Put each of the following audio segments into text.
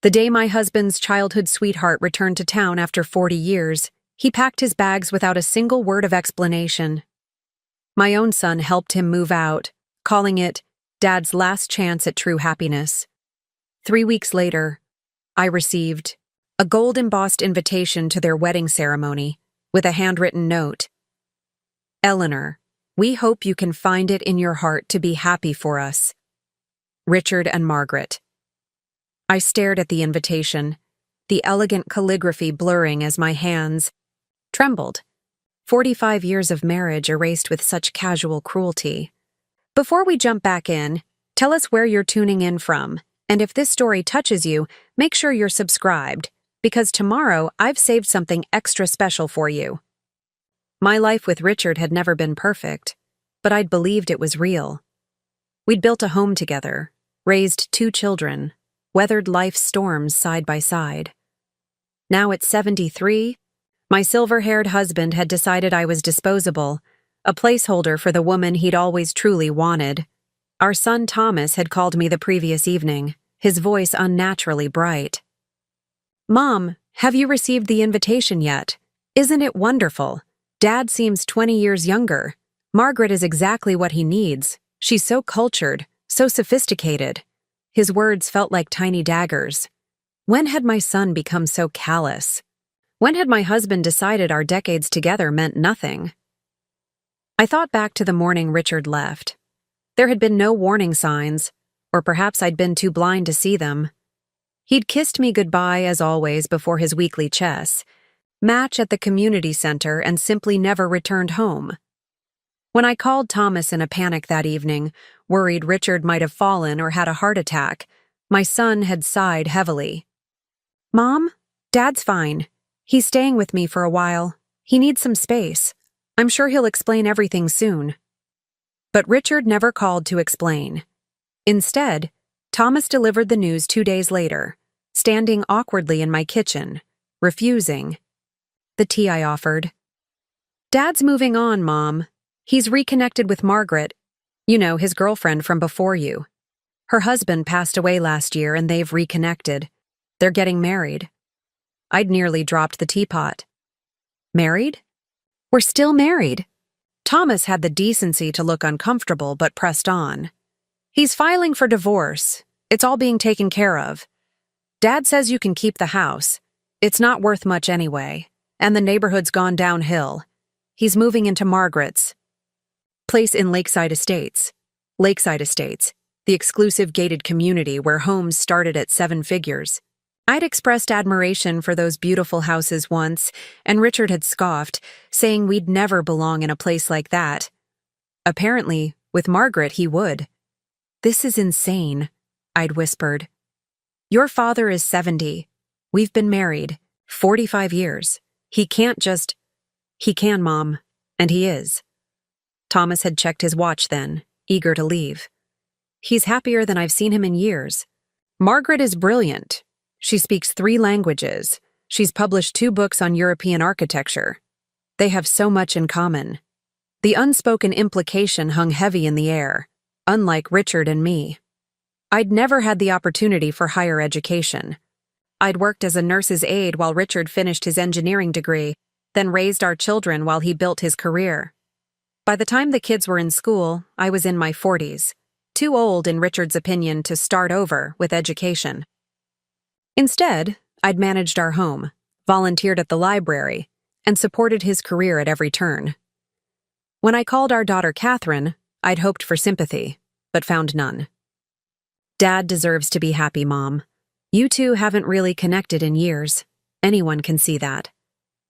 The day my husband's childhood sweetheart returned to town after 40 years, he packed his bags without a single word of explanation. My own son helped him move out, calling it Dad's last chance at true happiness. 3 weeks later, I received a gold-embossed invitation to their wedding ceremony with a handwritten note. Eleanor, we hope you can find it in your heart to be happy for us. Richard and Margaret. I stared at the invitation, the elegant calligraphy blurring as my hands trembled. 45 years of marriage erased with such casual cruelty. Before we jump back in, tell us where you're tuning in from, and if this story touches you, make sure you're subscribed, because tomorrow I've saved something extra special for you. My life with Richard had never been perfect, but I'd believed it was real. We'd built a home together, raised 2 children, weathered life's storms side by side. Now at 73, my silver-haired husband had decided I was disposable, a placeholder for the woman he'd always truly wanted. Our son Thomas had called me the previous evening, his voice unnaturally bright. Mom, have you received the invitation yet? Isn't it wonderful? Dad seems 20 years younger. Margaret is exactly what he needs. She's so cultured, so sophisticated. His words felt like tiny daggers. When had my son become so callous? When had my husband decided our decades together meant nothing? I thought back to the morning Richard left. There had been no warning signs, or perhaps I'd been too blind to see them. He'd kissed me goodbye as always before his weekly chess match at the community center and simply never returned home. When I called Thomas in a panic that evening, worried Richard might have fallen or had a heart attack, my son had sighed heavily. Mom, Dad's fine. He's staying with me for a while. He needs some space. I'm sure he'll explain everything soon. But Richard never called to explain. Instead, Thomas delivered the news 2 days later, standing awkwardly in my kitchen, refusing the tea I offered. Dad's moving on, Mom. He's reconnected with Margaret, you know, his girlfriend from before you. Her husband passed away last year and they've reconnected. They're getting married. I'd nearly dropped the teapot. Married? We're still married. Thomas had the decency to look uncomfortable but pressed on. He's filing for divorce. It's all being taken care of. Dad says you can keep the house. It's not worth much anyway, and the neighborhood's gone downhill. He's moving into Margaret's place in Lakeside Estates. Lakeside Estates, the exclusive gated community where homes started at 7 figures. I'd expressed admiration for those beautiful houses once, and Richard had scoffed, saying we'd never belong in a place like that. Apparently, with Margaret, he would. This is insane, I'd whispered. Your father is 70. We've been married 45 years. He can't just... He can, Mom, and he is. Thomas had checked his watch then, eager to leave. He's happier than I've seen him in years. Margaret is brilliant. She speaks 3 languages. She's published 2 books on European architecture. They have so much in common. The unspoken implication hung heavy in the air, unlike Richard and me. I'd never had the opportunity for higher education. I'd worked as a nurse's aide while Richard finished his engineering degree, then raised our children while he built his career. By the time the kids were in school, I was in my 40s, too old in Richard's opinion to start over with education. Instead, I'd managed our home, volunteered at the library, and supported his career at every turn. When I called our daughter Catherine, I'd hoped for sympathy, but found none. Dad deserves to be happy, Mom. You two haven't really connected in years. Anyone can see that.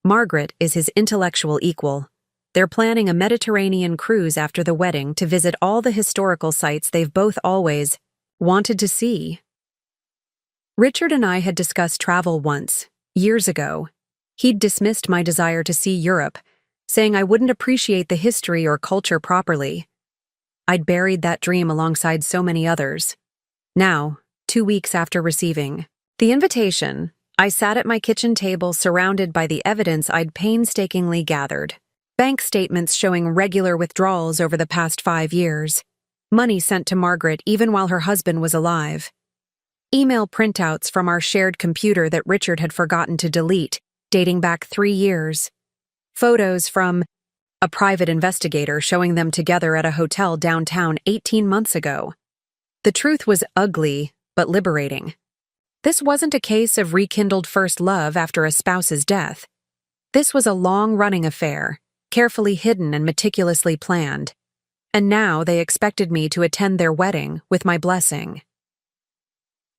Margaret is his intellectual equal. They're planning a Mediterranean cruise after the wedding to visit all the historical sites they've both always wanted to see. Richard and I had discussed travel once, years ago. He'd dismissed my desire to see Europe, saying I wouldn't appreciate the history or culture properly. I'd buried that dream alongside so many others. Now, 2 weeks after receiving the invitation, I sat at my kitchen table surrounded by the evidence I'd painstakingly gathered. Bank statements showing regular withdrawals over the past 5 years. Money sent to Margaret even while her husband was alive. Email printouts from our shared computer that Richard had forgotten to delete, dating back 3 years. Photos from a private investigator showing them together at a hotel downtown 18 months ago. The truth was ugly, but liberating. This wasn't a case of rekindled first love after a spouse's death. This was a long-running affair, carefully hidden and meticulously planned. And now they expected me to attend their wedding with my blessing.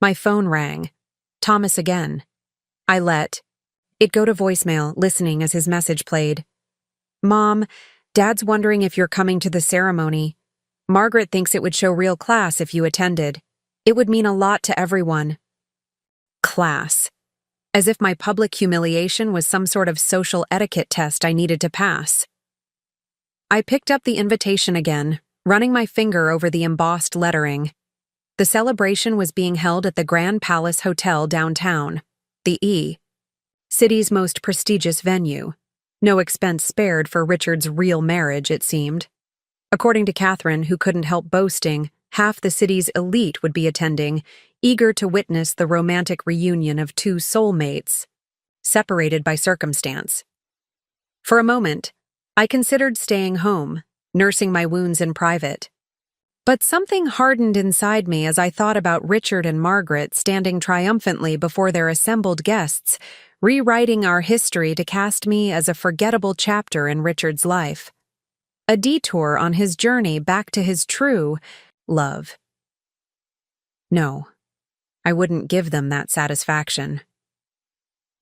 My phone rang. Thomas again. I let it go to voicemail, listening as his message played. Mom, Dad's wondering if you're coming to the ceremony. Margaret thinks it would show real class if you attended. It would mean a lot to everyone. Class. As if my public humiliation was some sort of social etiquette test I needed to pass. I picked up the invitation again, running my finger over the embossed lettering. The celebration was being held at the Grand Palace Hotel downtown, the city's most prestigious venue. No expense spared for Richard's real marriage, it seemed. According to Catherine, who couldn't help boasting, half the city's elite would be attending, eager to witness the romantic reunion of two soulmates, separated by circumstance. For a moment, I considered staying home, nursing my wounds in private. But something hardened inside me as I thought about Richard and Margaret standing triumphantly before their assembled guests, rewriting our history to cast me as a forgettable chapter in Richard's life. A detour on his journey back to his true love. No, I wouldn't give them that satisfaction.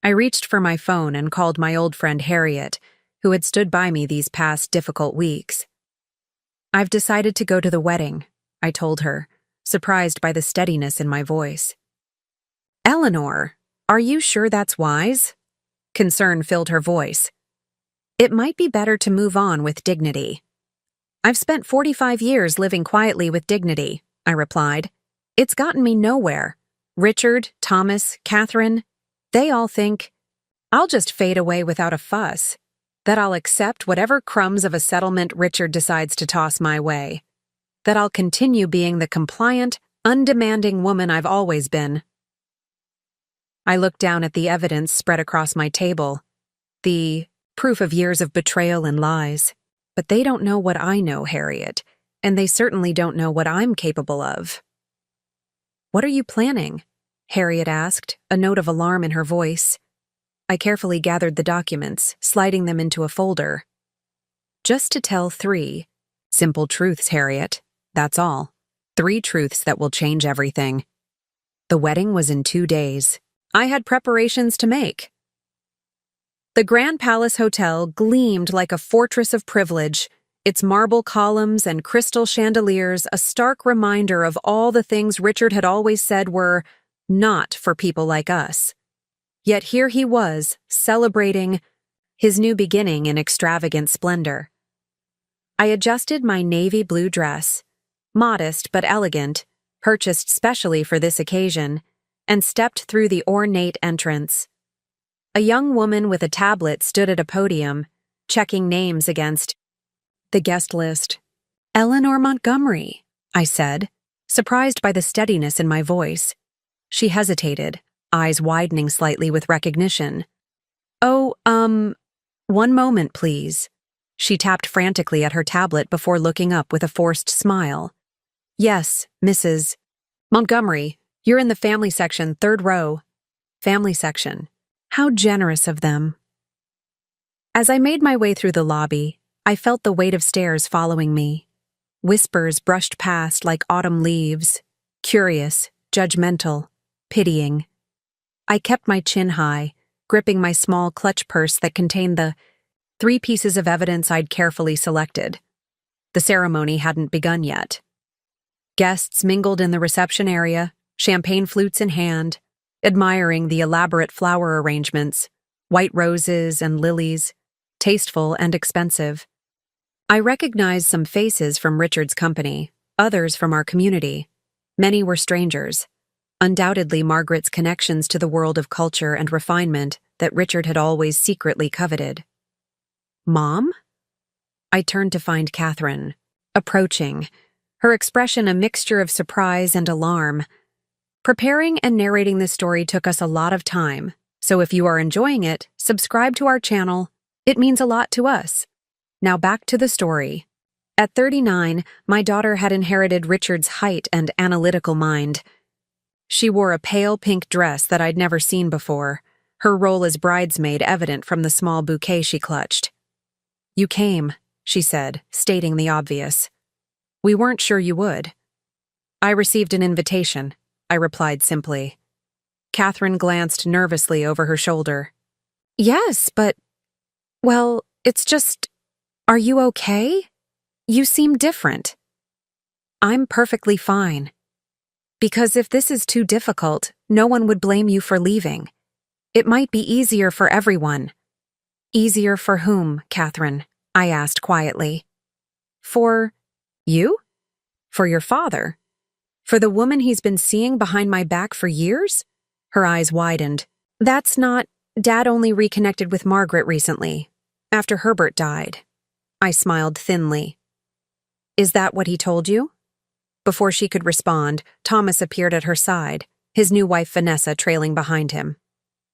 I reached for my phone and called my old friend Harriet, who had stood by me these past difficult weeks. I've decided to go to the wedding, I told her, surprised by the steadiness in my voice. Eleanor, are you sure that's wise? Concern filled her voice. It might be better to move on with dignity. I've spent 45 years living quietly with dignity, I replied. It's gotten me nowhere. Richard, Thomas, Catherine, they all think I'll just fade away without a fuss, that I'll accept whatever crumbs of a settlement Richard decides to toss my way, that I'll continue being the compliant, undemanding woman I've always been. I looked down at the evidence spread across my table, the proof of years of betrayal and lies. But they don't know what I know, Harriet, and they certainly don't know what I'm capable of. What are you planning? Harriet asked, a note of alarm in her voice. I carefully gathered the documents, sliding them into a folder. Just to tell 3 simple truths, Harriet. That's all. 3 truths that will change everything. The wedding was in 2 days. I had preparations to make. The Grand Palace Hotel gleamed like a fortress of privilege, its marble columns and crystal chandeliers a stark reminder of all the things Richard had always said were not for people like us. Yet here he was, celebrating his new beginning in extravagant splendor. I adjusted my navy blue dress, modest but elegant, purchased specially for this occasion, and stepped through the ornate entrance. A young woman with a tablet stood at a podium, checking names against the guest list. Eleanor Montgomery, I said, surprised by the steadiness in my voice. She hesitated, eyes widening slightly with recognition. Oh, 1 moment, please. She tapped frantically at her tablet before looking up with a forced smile. Yes, Mrs. Montgomery, you're in the family section, 3rd row. Family section. How generous of them. As I made my way through the lobby, I felt the weight of stares following me. Whispers brushed past like autumn leaves, curious, judgmental, pitying. I kept my chin high, gripping my small clutch purse that contained the 3 pieces of evidence I'd carefully selected. The ceremony hadn't begun yet. Guests mingled in the reception area, champagne flutes in hand, admiring the elaborate flower arrangements, white roses and lilies, tasteful and expensive. I recognized some faces from Richard's company, others from our community. Many were strangers. Undoubtedly Margaret's connections to the world of culture and refinement that Richard had always secretly coveted. Mom? I turned to find Catherine, approaching, her expression a mixture of surprise and alarm. Preparing and narrating this story took us a lot of time, so if you are enjoying it, subscribe to our channel. It means a lot to us. Now back to the story. At 39, my daughter had inherited Richard's height and analytical mind. She wore a pale pink dress that I'd never seen before, her role as bridesmaid evident from the small bouquet she clutched. "You came," she said, stating the obvious. "We weren't sure you would." "I received an invitation," I replied simply. Catherine glanced nervously over her shoulder. "Yes, but... well, it's just... are you okay? You seem different." "I'm perfectly fine. Because if this is too difficult, no one would blame you for leaving. It might be easier for everyone." "Easier for whom, Catherine?" I asked quietly. "For... you? For your father? For the woman he's been seeing behind my back for years?" Her eyes widened. "That's not... Dad only reconnected with Margaret recently, after Herbert died." I smiled thinly. "Is that what he told you?" Before she could respond, Thomas appeared at her side, his new wife Vanessa trailing behind him.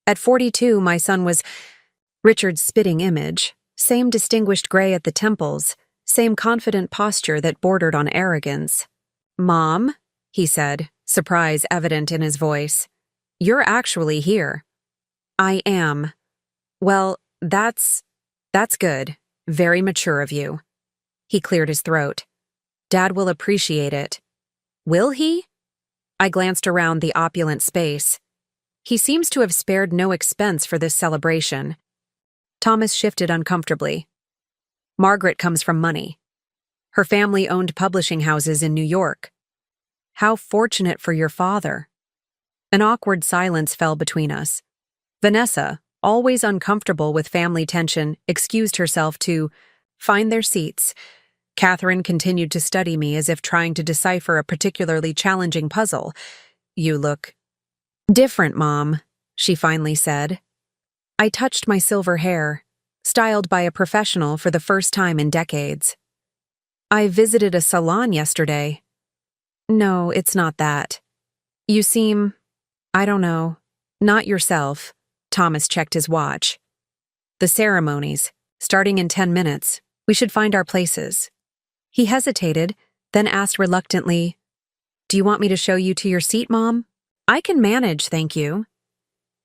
At 42, my son was Richard's spitting image, same distinguished gray at the temples, same confident posture that bordered on arrogance. "Mom," he said, surprise evident in his voice. "You're actually here." "I am." "Well, that's good. Very mature of you." He cleared his throat. "Dad will appreciate it." "Will he?" I glanced around the opulent space. He seems to have spared no expense for this celebration. Thomas shifted uncomfortably. "Margaret comes from money. Her family owned publishing houses in New York." "How fortunate for your father." An awkward silence fell between us. Vanessa, always uncomfortable with family tension, excused herself to find their seats. Catherine continued to study me as if trying to decipher a particularly challenging puzzle. "You look different, Mom," she finally said. I touched my silver hair, styled by a professional for the first time in decades. "I visited a salon yesterday." "No, it's not that. You seem, I don't know, not yourself." Thomas checked his watch. "The ceremonies, starting in 10 minutes. We should find our places." He hesitated, then asked reluctantly, "Do you want me to show you to your seat, Mom?" "I can manage, thank you."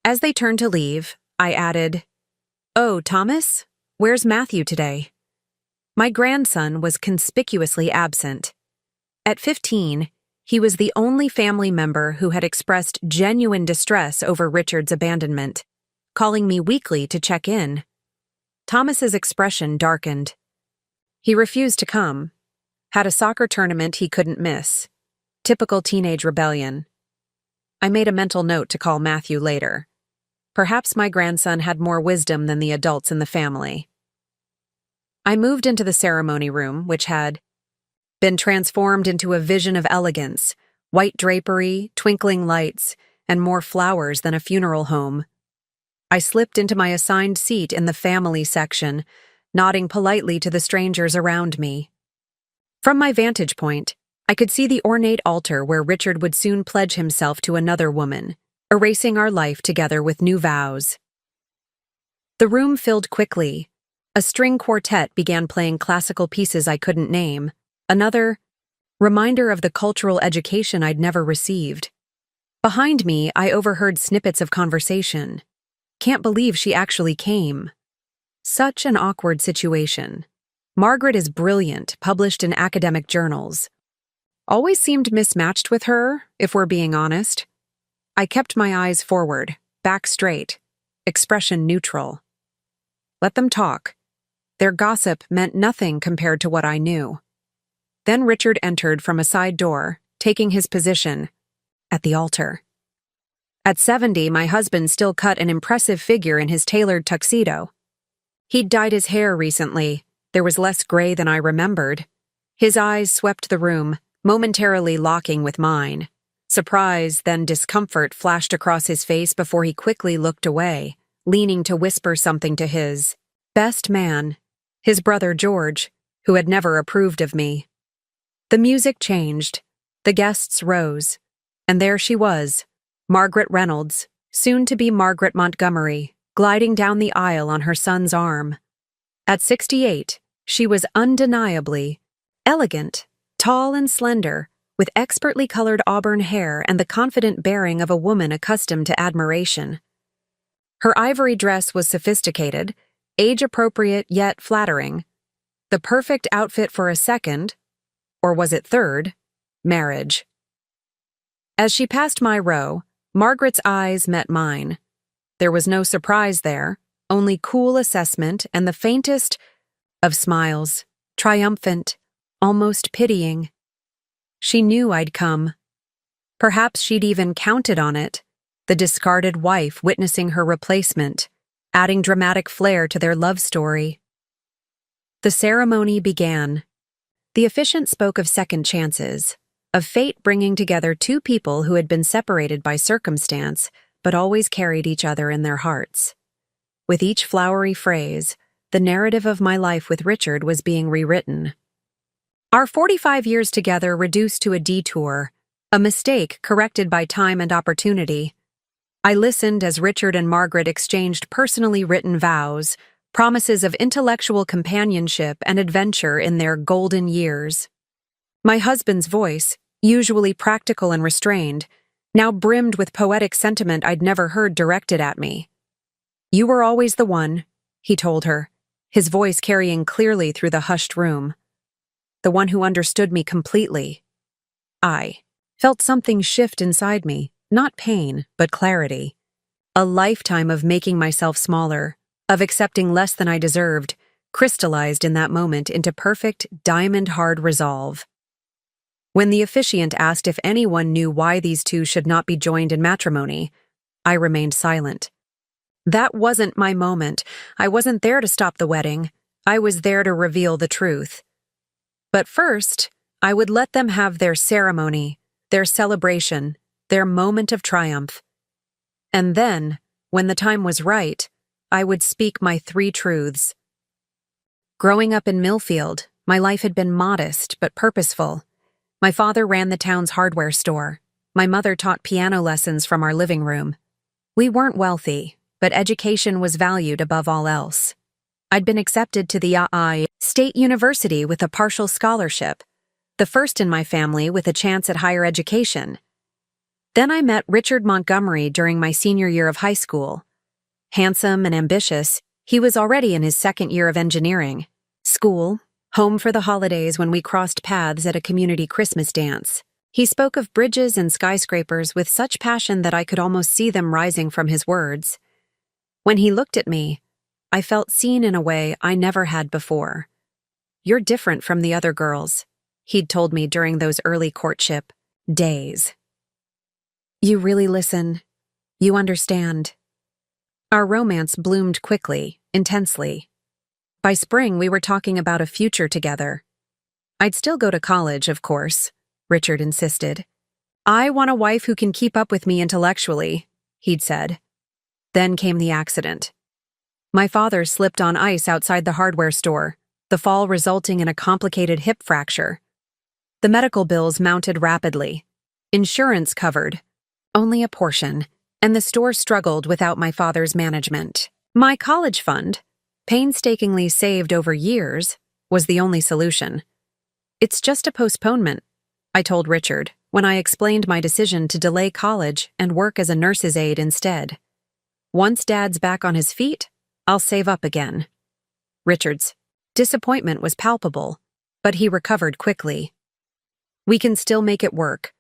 As they turned to leave, I added, "Oh, Thomas, where's Matthew today?" My grandson was conspicuously absent. At 15, he was the only family member who had expressed genuine distress over Richard's abandonment, calling me weekly to check in. Thomas's expression darkened. He refused to come. Had a soccer tournament he couldn't miss. Typical teenage rebellion. I made a mental note to call Matthew later. Perhaps my grandson had more wisdom than the adults in the family. I moved into the ceremony room, which had been transformed into a vision of elegance, white drapery, twinkling lights, and more flowers than a funeral home. I slipped into my assigned seat in the family section, nodding politely to the strangers around me. From my vantage point, I could see the ornate altar where Richard would soon pledge himself to another woman, erasing our life together with new vows. The room filled quickly. A string quartet began playing classical pieces I couldn't name, another reminder of the cultural education I'd never received. Behind me, I overheard snippets of conversation. "Can't believe she actually came." Such an awkward situation. "Margaret is brilliant," published in academic journals. Always seemed mismatched with her, if we're being honest. I kept my eyes forward, back straight, expression neutral. Let them talk. Their gossip meant nothing compared to what I knew. Then Richard entered from a side door, taking his position at the altar. At 70, my husband still cut an impressive figure in his tailored tuxedo. He'd dyed his hair recently. There was less gray than I remembered. His eyes swept the room, momentarily locking with mine. Surprise, then discomfort flashed across his face before he quickly looked away, leaning to whisper something to his best man, his brother George, who had never approved of me. The music changed. The guests rose. And there she was, Margaret Reynolds, soon to be Margaret Montgomery, gliding down the aisle on her son's arm. At 68, she was undeniably elegant, tall and slender, with expertly colored auburn hair and the confident bearing of a woman accustomed to admiration. Her ivory dress was sophisticated, age-appropriate yet flattering, the perfect outfit for a second, or was it third, marriage. As she passed my row, Margaret's eyes met mine. There was no surprise there, only cool assessment and the faintest of smiles, triumphant, almost pitying. She knew I'd come. Perhaps she'd even counted on it, the discarded wife witnessing her replacement, adding dramatic flair to their love story. The ceremony began. The officiant spoke of second chances, of fate bringing together two people who had been separated by circumstance but always carried each other in their hearts. With each flowery phrase, the narrative of my life with Richard was being rewritten. Our 45 years together reduced to a detour, a mistake corrected by time and opportunity. I listened as Richard and Margaret exchanged personally written vows, promises of intellectual companionship and adventure in their golden years. My husband's voice, usually practical and restrained, now brimmed with poetic sentiment I'd never heard directed at me. "You were always the one," he told her, his voice carrying clearly through the hushed room. "The one who understood me completely." I felt something shift inside me, not pain, but clarity. A lifetime of making myself smaller, of accepting less than I deserved, crystallized in that moment into perfect, diamond-hard resolve. When the officiant asked if anyone knew why these two should not be joined in matrimony, I remained silent. That wasn't my moment. I wasn't there to stop the wedding. I was there to reveal the truth. But first, I would let them have their ceremony, their celebration, their moment of triumph. And then, when the time was right, I would speak my three truths. Growing up in Millfield, my life had been modest but purposeful. My father ran the town's hardware store. My mother taught piano lessons from our living room. We weren't wealthy, but education was valued above all else. I'd been accepted to the State University with a partial scholarship, the first in my family with a chance at higher education. Then I met Richard Montgomery during my senior year of high school. Handsome and ambitious, he was already in his second year of engineering. School, home for the holidays when we crossed paths at a community Christmas dance. He spoke of bridges and skyscrapers with such passion that I could almost see them rising from his words. When he looked at me, I felt seen in a way I never had before. "You're different from the other girls," he'd told me during those early courtship days. "You really listen. You understand." Our romance bloomed quickly, intensely. By spring, we were talking about a future together. "I'd still go to college, of course," Richard insisted. "I want a wife who can keep up with me intellectually," he'd said. Then came the accident. My father slipped on ice outside the hardware store, the fall resulting in a complicated hip fracture. The medical bills mounted rapidly. Insurance covered only a portion, and the store struggled without my father's management. My college fund, painstakingly saved over years, was the only solution. "It's just a postponement," I told Richard when I explained my decision to delay college and work as a nurse's aide instead. "Once Dad's back on his feet, I'll save up again." Richard's disappointment was palpable, but he recovered quickly. "We can still make it work.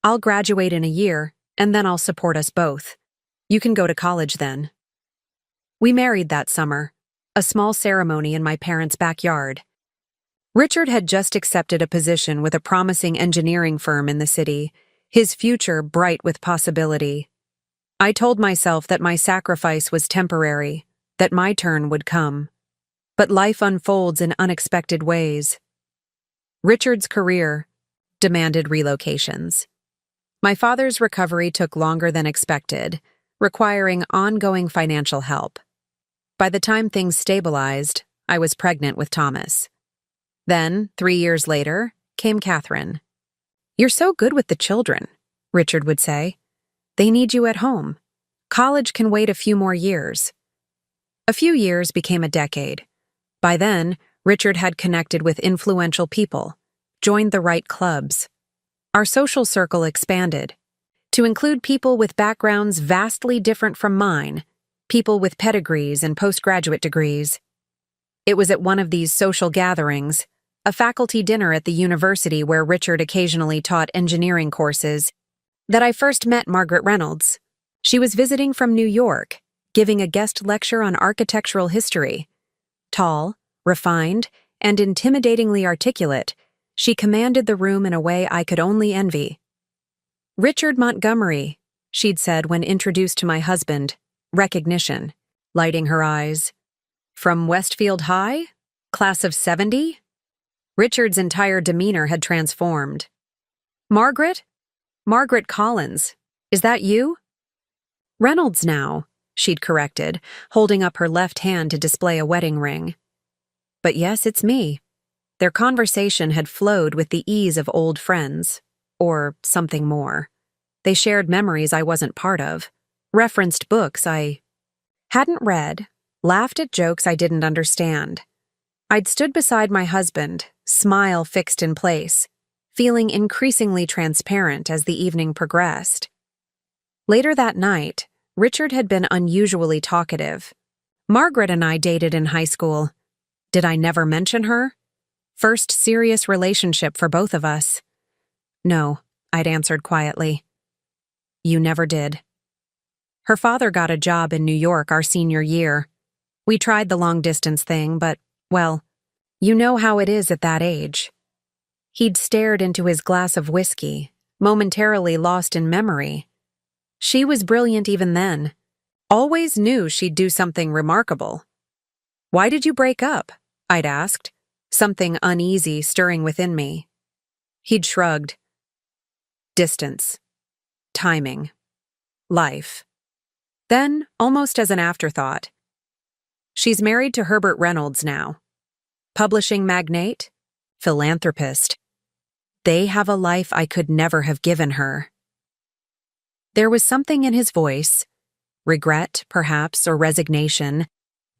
I'll graduate in a year, and then I'll support us both. You can go to college then." We married that summer, a small ceremony in my parents' backyard. Richard had just accepted a position with a promising engineering firm in the city, his future bright with possibility. I told myself that my sacrifice was temporary, that my turn would come. But life unfolds in unexpected ways. Richard's career demanded relocations. My father's recovery took longer than expected, requiring ongoing financial help. By the time things stabilized, I was pregnant with Thomas. Then, 3 years later, came Catherine. "You're so good with the children," Richard would say. They need you at home. College can wait a few more years. A few years became a decade. By then, Richard had connected with influential people, joined the right clubs. Our social circle expanded to include people with backgrounds vastly different from mine, people with pedigrees and postgraduate degrees. It was at one of these social gatherings, a faculty dinner at the university where Richard occasionally taught engineering courses, that I first met Margaret Reynolds. She was visiting from New York, giving a guest lecture on architectural history. Tall, refined, and intimidatingly articulate, she commanded the room in a way I could only envy. Richard Montgomery, she'd said when introduced to my husband, recognition, lighting her eyes. From Westfield High? Class of 70? Richard's entire demeanor had transformed. Margaret? Margaret Collins. Is that you? Reynolds now, she'd corrected, holding up her left hand to display a wedding ring. But yes, it's me. Their conversation had flowed with the ease of old friends, or something more. They shared memories I wasn't part of, referenced books I hadn't read, laughed at jokes I didn't understand. I'd stood beside my husband, smile fixed in place, feeling increasingly transparent as the evening progressed. Later that night, Richard had been unusually talkative. Margaret and I dated in high school. Did I never mention her? First serious relationship for both of us. No, I'd answered quietly. You never did. Her father got a job in New York our senior year. We tried the long-distance thing, but, well, you know how it is at that age. He'd stared into his glass of whiskey, momentarily lost in memory. She was brilliant even then. Always knew she'd do something remarkable. Why did you break up? I'd asked, something uneasy stirring within me. He'd shrugged. Distance. Timing. Life. Then, almost as an afterthought, she's married to Herbert Reynolds now. Publishing magnate, philanthropist. They have a life I could never have given her. There was something in his voice, regret, perhaps, or resignation,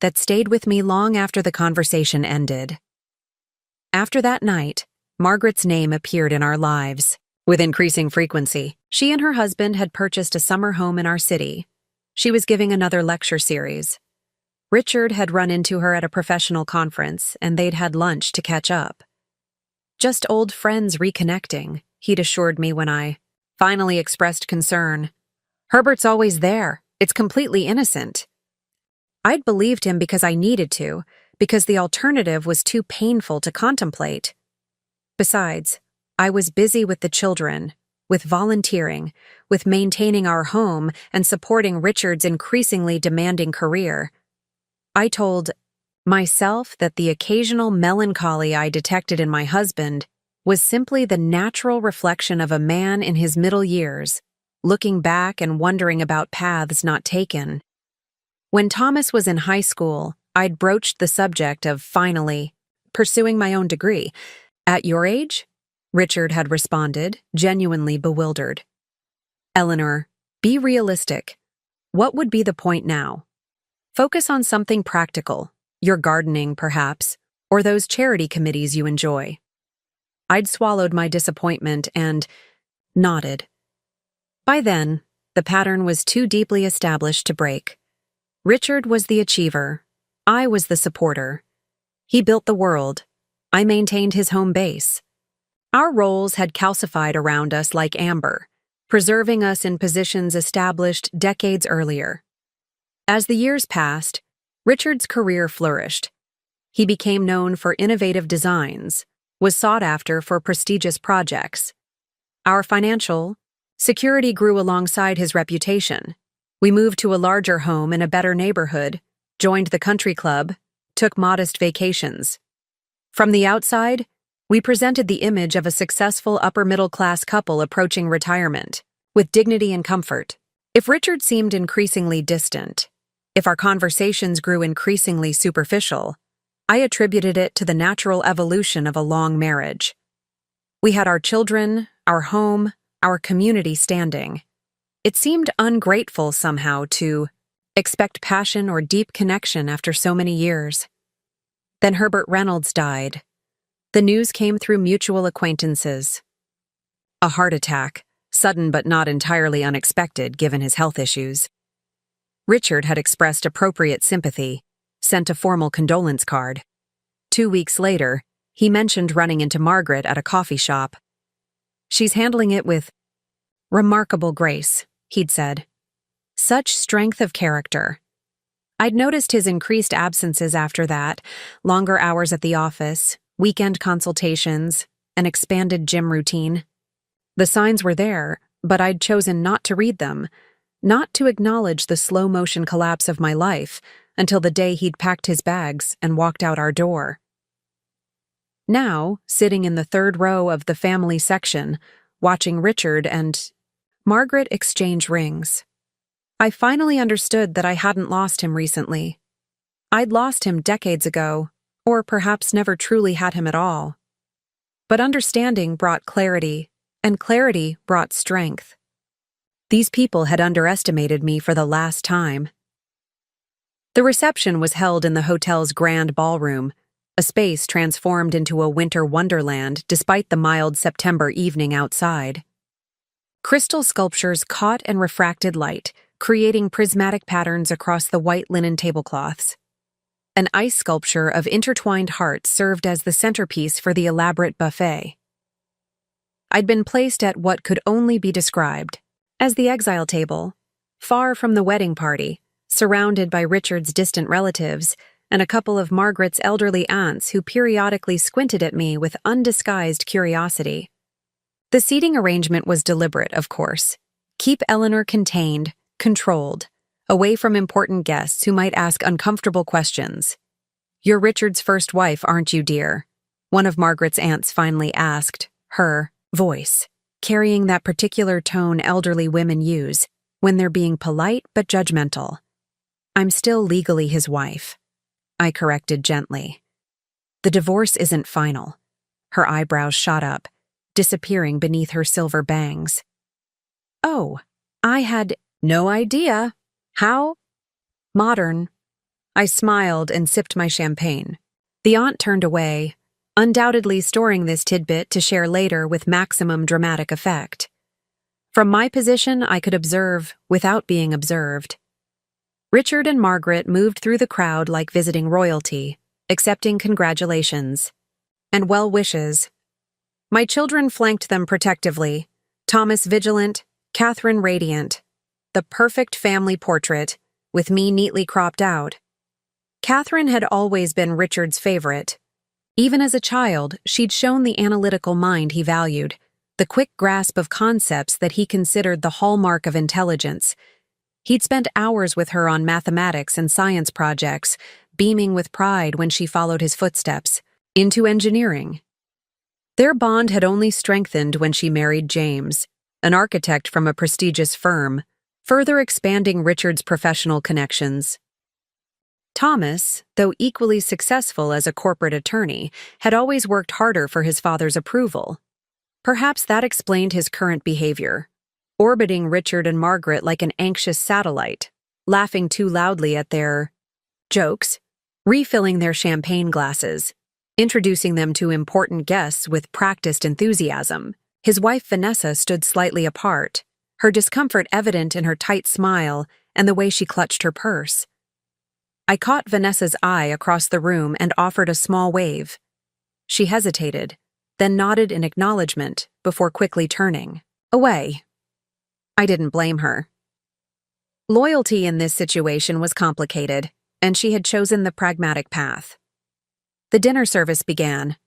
that stayed with me long after the conversation ended. After that night, Margaret's name appeared in our lives. With increasing frequency, she and her husband had purchased a summer home in our city. She was giving another lecture series. Richard had run into her at a professional conference, and they'd had lunch to catch up. Just old friends reconnecting, he'd assured me when I finally expressed concern. Herbert's always there. It's completely innocent. I'd believed him because I needed to, because the alternative was too painful to contemplate. Besides, I was busy with the children, with volunteering, with maintaining our home and supporting Richard's increasingly demanding career. I told myself that the occasional melancholy I detected in my husband was simply the natural reflection of a man in his middle years, looking back and wondering about paths not taken. When Thomas was in high school, I'd broached the subject of, finally, pursuing my own degree. At your age? Richard had responded, genuinely bewildered. Eleanor, be realistic. What would be the point now? Focus on something practical, your gardening, perhaps, or those charity committees you enjoy. I'd swallowed my disappointment and nodded. By then, the pattern was too deeply established to break. Richard was the achiever. I was the supporter. He built the world. I maintained his home base. Our roles had calcified around us like amber, preserving us in positions established decades earlier. As the years passed, Richard's career flourished. He became known for innovative designs, was sought after for prestigious projects. Our financial security grew alongside his reputation. We moved to a larger home in a better neighborhood, joined the country club, took modest vacations. From the outside, we presented the image of a successful upper-middle-class couple approaching retirement, with dignity and comfort. If Richard seemed increasingly distant, if our conversations grew increasingly superficial, I attributed it to the natural evolution of a long marriage. We had our children, our home, our community standing. It seemed ungrateful somehow to expect passion or deep connection after so many years. Then Herbert Reynolds died. The news came through mutual acquaintances. A heart attack, sudden but not entirely unexpected given his health issues. Richard had expressed appropriate sympathy, sent a formal condolence card. 2 weeks later, he mentioned running into Margaret at a coffee shop. "She's handling it with remarkable grace," he'd said. Such strength of character. I'd noticed his increased absences after that, longer hours at the office, weekend consultations, an expanded gym routine. The signs were there, but I'd chosen not to read them, not to acknowledge the slow-motion collapse of my life until the day he'd packed his bags and walked out our door. Now, sitting in the third row of the family section, watching Richard and Margaret exchange rings, I finally understood that I hadn't lost him recently. I'd lost him decades ago, or perhaps never truly had him at all. But understanding brought clarity, and clarity brought strength. These people had underestimated me for the last time. The reception was held in the hotel's grand ballroom, a space transformed into a winter wonderland despite the mild September evening outside. Crystal sculptures caught and refracted light, creating prismatic patterns across the white linen tablecloths. An ice sculpture of intertwined hearts served as the centerpiece for the elaborate buffet. I'd been placed at what could only be described as the exile table, far from the wedding party, surrounded by Richard's distant relatives and a couple of Margaret's elderly aunts who periodically squinted at me with undisguised curiosity. The seating arrangement was deliberate, of course. Keep Eleanor contained, controlled, away from important guests who might ask uncomfortable questions. "You're Richard's first wife, aren't you, dear?" one of Margaret's aunts finally asked, her voice carrying that particular tone elderly women use when they're being polite but judgmental. "I'm still legally his wife," I corrected gently. "The divorce isn't final." Her eyebrows shot up, disappearing beneath her silver bangs. "Oh, I had no idea. How modern." I smiled and sipped my champagne. The aunt turned away, undoubtedly storing this tidbit to share later with maximum dramatic effect. From my position, I could observe without being observed. Richard and Margaret moved through the crowd like visiting royalty, accepting congratulations and well wishes. My children flanked them protectively, Thomas vigilant, Catherine radiant. The perfect family portrait, with me neatly cropped out. Catherine had always been Richard's favorite. Even as a child, she'd shown the analytical mind he valued, the quick grasp of concepts that he considered the hallmark of intelligence. He'd spent hours with her on mathematics and science projects, beaming with pride when she followed his footsteps, into engineering. Their bond had only strengthened when she married James, an architect from a prestigious firm, further expanding Richard's professional connections. Thomas, though equally successful as a corporate attorney, had always worked harder for his father's approval. Perhaps that explained his current behavior, orbiting Richard and Margaret like an anxious satellite, laughing too loudly at their jokes, refilling their champagne glasses, introducing them to important guests with practiced enthusiasm. His wife Vanessa stood slightly apart, her discomfort evident in her tight smile and the way she clutched her purse. I caught Vanessa's eye across the room and offered a small wave. She hesitated, then nodded in acknowledgement before quickly turning away. I didn't blame her. Loyalty in this situation was complicated, and she had chosen the pragmatic path. The dinner service began,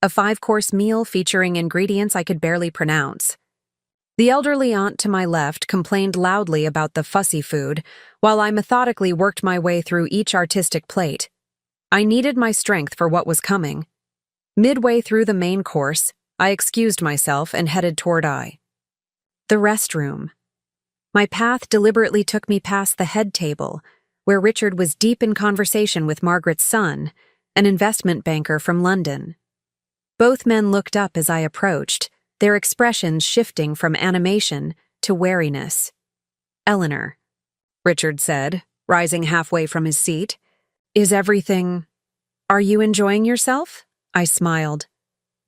a 5-course meal featuring ingredients I could barely pronounce. The elderly aunt to my left complained loudly about the fussy food, while I methodically worked my way through each artistic plate. I needed my strength for what was coming. Midway through the main course, I excused myself and headed toward the restroom. My path deliberately took me past the head table, where Richard was deep in conversation with Margaret's son, an investment banker from London. Both men looked up as I approached, their expressions shifting from animation to wariness. "Eleanor," Richard said, rising halfway from his seat. "Is everything... Are you enjoying yourself?" I smiled.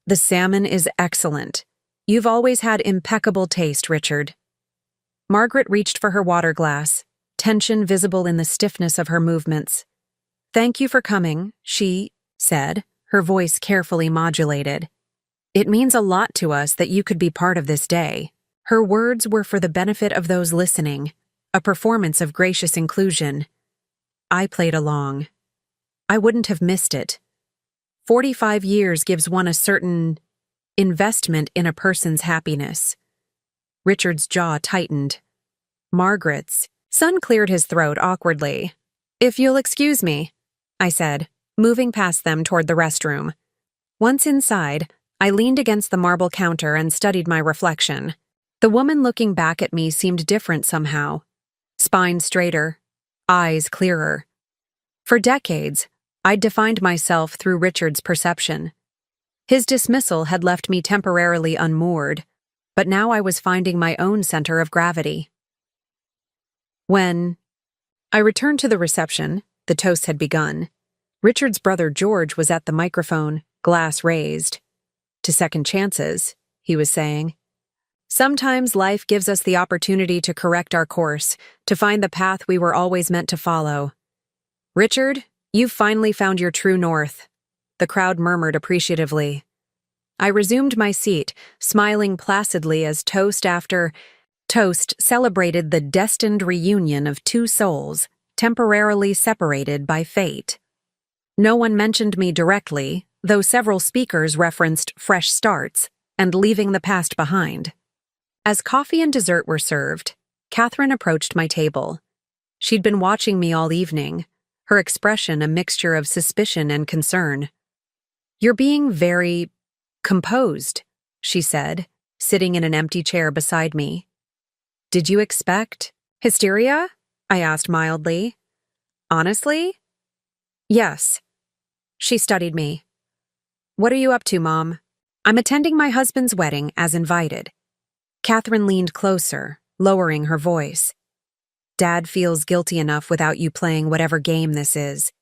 "The salmon is excellent. You've always had impeccable taste, Richard." Margaret reached for her water glass, tension visible in the stiffness of her movements. "Thank you for coming," she said, her voice carefully modulated. "It means a lot to us that you could be part of this day." Her words were for the benefit of those listening, a performance of gracious inclusion. I played along. I wouldn't have missed it. 45 years gives one a certain investment in a person's happiness. Richard's jaw tightened. Margaret's son cleared his throat awkwardly. "If you'll excuse me," I said, moving past them toward the restroom. Once inside, I leaned against the marble counter and studied my reflection. The woman looking back at me seemed different somehow. Spine straighter, eyes clearer. For decades, I'd defined myself through Richard's perception. His dismissal had left me temporarily unmoored, but now I was finding my own center of gravity. When I returned to the reception, the toast had begun. Richard's brother George was at the microphone, glass raised. "To second chances," he was saying. "Sometimes life gives us the opportunity to correct our course, to find the path we were always meant to follow. Richard, you've finally found your true north." The crowd murmured appreciatively. I resumed my seat, smiling placidly as toast after toast celebrated the destined reunion of two souls, temporarily separated by fate. No one mentioned me directly, though several speakers referenced fresh starts and leaving the past behind. As coffee and dessert were served, Catherine approached my table. She'd been watching me all evening, her expression a mixture of suspicion and concern. "You're being very composed," she said, sitting in an empty chair beside me. "Did you expect hysteria?" I asked mildly. "Honestly?" "Yes." She studied me. "What are you up to, Mom?" "I'm attending my husband's wedding as invited." Catherine leaned closer, lowering her voice. "Dad feels guilty enough without you playing whatever game this is.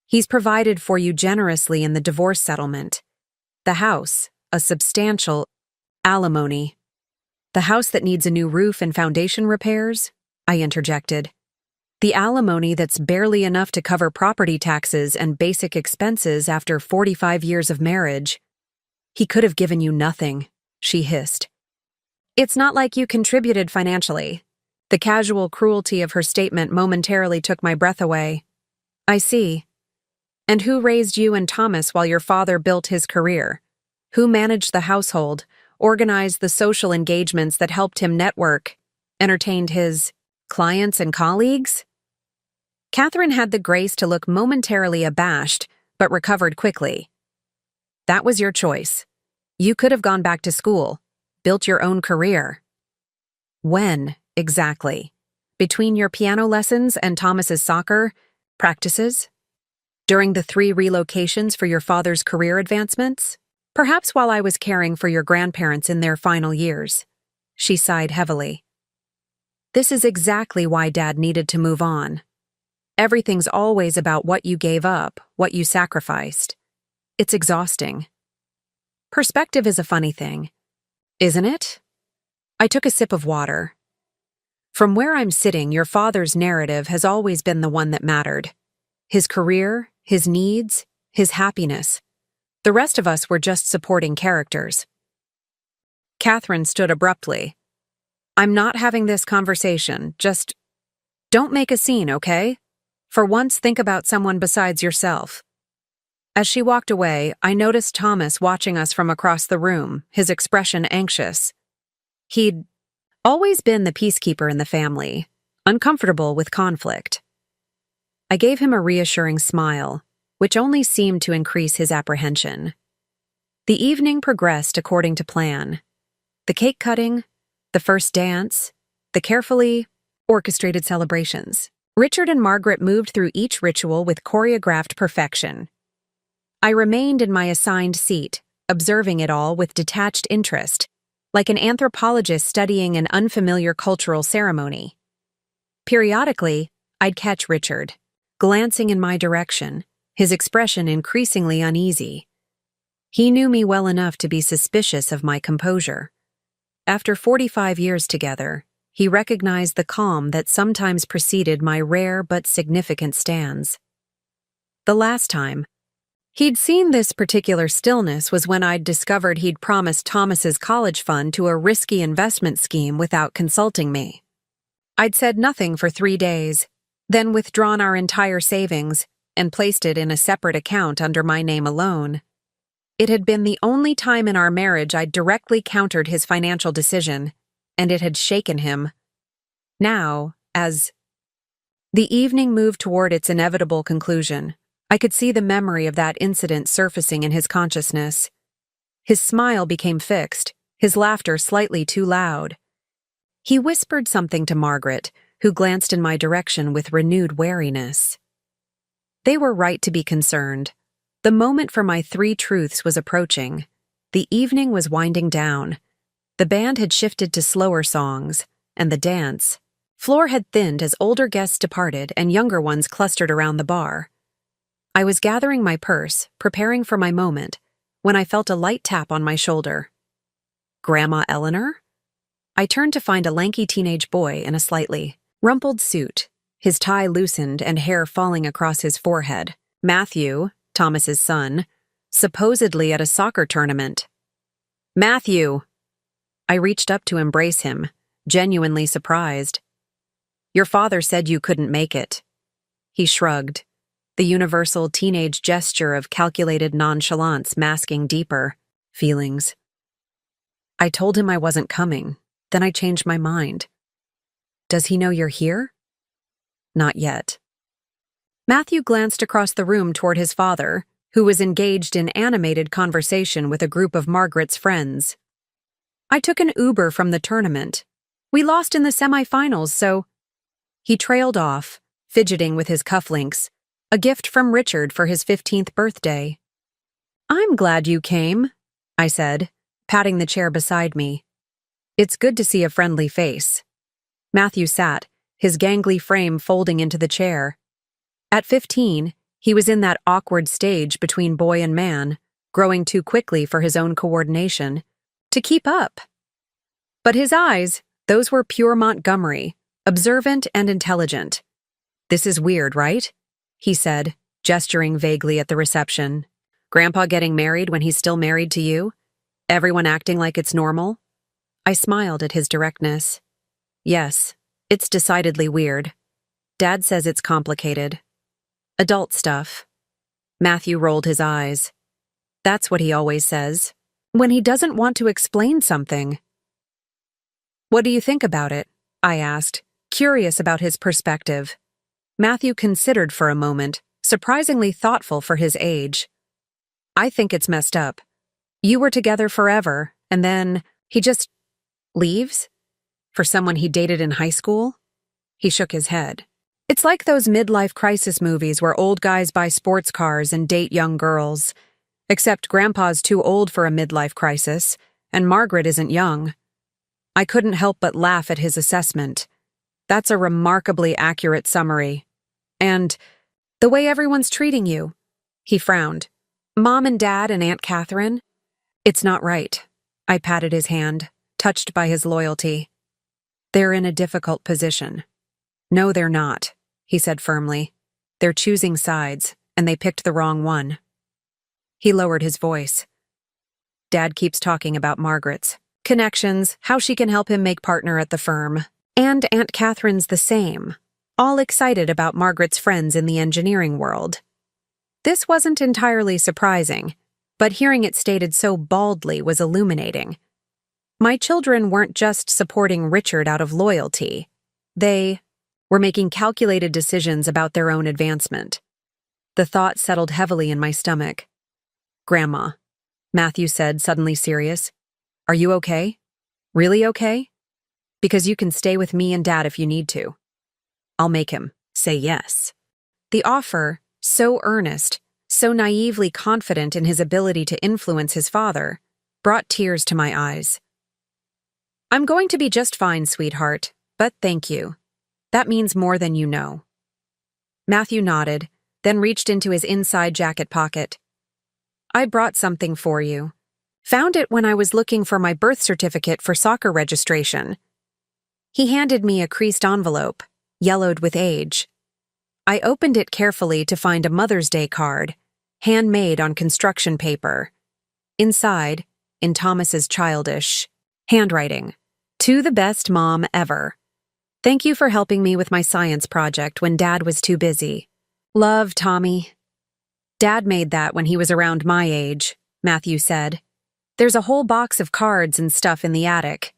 He's provided for you generously in the divorce settlement. The house, a substantial alimony. The house that needs a new roof and foundation repairs?" I interjected. "The alimony that's barely enough to cover property taxes and basic expenses after 45 years of marriage." "He could have given you nothing," she hissed. "It's not like you contributed financially." The casual cruelty of her statement momentarily took my breath away. "I see. And who raised you and Thomas while your father built his career? Who managed the household, organized the social engagements that helped him network, entertained his clients and colleagues?" Catherine had the grace to look momentarily abashed, but recovered quickly. "That was your choice. You could have gone back to school, built your own career." "When, exactly? Between your piano lessons and Thomas's soccer practices? During the 3 relocations for your father's career advancements? Perhaps while I was caring for your grandparents in their final years." She sighed heavily. "This is exactly why Dad needed to move on. Everything's always about what you gave up, what you sacrificed. It's exhausting. Perspective is a funny thing, isn't it?" I took a sip of water. "From where I'm sitting, your father's narrative has always been the one that mattered. His career, his needs, his happiness. The rest of us were just supporting characters." Catherine stood abruptly. "I'm not having this conversation. Just don't make a scene, okay? For once, think about someone besides yourself." As she walked away, I noticed Thomas watching us from across the room, his expression anxious. He'd always been the peacekeeper in the family, uncomfortable with conflict. I gave him a reassuring smile, which only seemed to increase his apprehension. The evening progressed according to plan. The cake cutting, the first dance, the carefully orchestrated celebrations. Richard and Margaret moved through each ritual with choreographed perfection. I remained in my assigned seat, observing it all with detached interest. like an anthropologist studying an unfamiliar cultural ceremony. Periodically, I'd catch Richard, glancing in my direction, his expression increasingly uneasy. He knew me well enough to be suspicious of my composure. After 45 years together, he recognized the calm that sometimes preceded my rare but significant stands. The last time he'd seen this particular stillness was when I'd discovered he'd promised Thomas's college fund to a risky investment scheme without consulting me. I'd said nothing for 3 days, then withdrawn our entire savings and placed it in a separate account under my name alone. It had been the only time in our marriage I'd directly countered his financial decision, and it had shaken him. Now, as the evening moved toward its inevitable conclusion, I could see the memory of that incident surfacing in his consciousness. His smile became fixed, his laughter slightly too loud. He whispered something to Margaret, who glanced in my direction with renewed wariness. They were right to be concerned. The moment for my 3 truths was approaching. The evening was winding down. The band had shifted to slower songs, and the dance floor had thinned as older guests departed and younger ones clustered around the bar. I was gathering my purse, preparing for my moment, when I felt a light tap on my shoulder. Grandma Eleanor? I turned to find a lanky teenage boy in a slightly rumpled suit, his tie loosened and hair falling across his forehead. Matthew, Thomas's son, supposedly at a soccer tournament. Matthew! I reached up to embrace him, genuinely surprised. Your father said you couldn't make it. He shrugged, the universal teenage gesture of calculated nonchalance masking deeper feelings. I told him I wasn't coming, then I changed my mind. Does he know you're here? Not yet. Matthew glanced across the room toward his father, who was engaged in animated conversation with a group of Margaret's friends. I took an Uber from the tournament. We lost in the semifinals, so... He trailed off, fidgeting with his cufflinks, a gift from Richard for his 15th birthday. I'm glad you came, I said, patting the chair beside me. It's good to see a friendly face. Matthew sat, his gangly frame folding into the chair. At 15, he was in that awkward stage between boy and man, growing too quickly for his own coordination, to keep up. But his eyes, those were pure Montgomery, observant and intelligent. This is weird, right? He said, gesturing vaguely at the reception. Grandpa getting married when he's still married to you? Everyone acting like it's normal? I smiled at his directness. Yes, it's decidedly weird. Dad says it's complicated. Adult stuff. Matthew rolled his eyes. That's what he always says, when he doesn't want to explain something. What do you think about it? I asked, curious about his perspective. Matthew considered for a moment, surprisingly thoughtful for his age. I think it's messed up. You were together forever, and then he just leaves? For someone he dated in high school? He shook his head. It's like those midlife crisis movies where old guys buy sports cars and date young girls. Except Grandpa's too old for a midlife crisis, and Margaret isn't young. I couldn't help but laugh at his assessment. That's a remarkably accurate summary. And the way everyone's treating you. He frowned. Mom and Dad and Aunt Catherine? It's not right. I patted his hand, touched by his loyalty. They're in a difficult position. No, they're not, he said firmly. They're choosing sides, and they picked the wrong one. He lowered his voice. Dad keeps talking about Margaret's connections, how she can help him make partner at the firm. And Aunt Catherine's the same, all excited about Margaret's friends in the engineering world. This wasn't entirely surprising, but hearing it stated so baldly was illuminating. My children weren't just supporting Richard out of loyalty. They were making calculated decisions about their own advancement. The thought settled heavily in my stomach. Grandma, Matthew said, suddenly serious. Are you okay? Really okay? Because you can stay with me and Dad if you need to. I'll make him say yes. The offer, so earnest, so naively confident in his ability to influence his father, brought tears to my eyes. I'm going to be just fine, sweetheart, but thank you. That means more than you know. Matthew nodded, then reached into his inside jacket pocket. I brought something for you. Found it when I was looking for my birth certificate for soccer registration. He handed me a creased envelope, yellowed with age. I opened it carefully to find a Mother's Day card, handmade on construction paper. Inside, in Thomas's childish handwriting, "To the best mom ever. Thank you for helping me with my science project when Dad was too busy. Love, Tommy." Dad made that when he was around my age, Matthew said. There's a whole box of cards and stuff in the attic.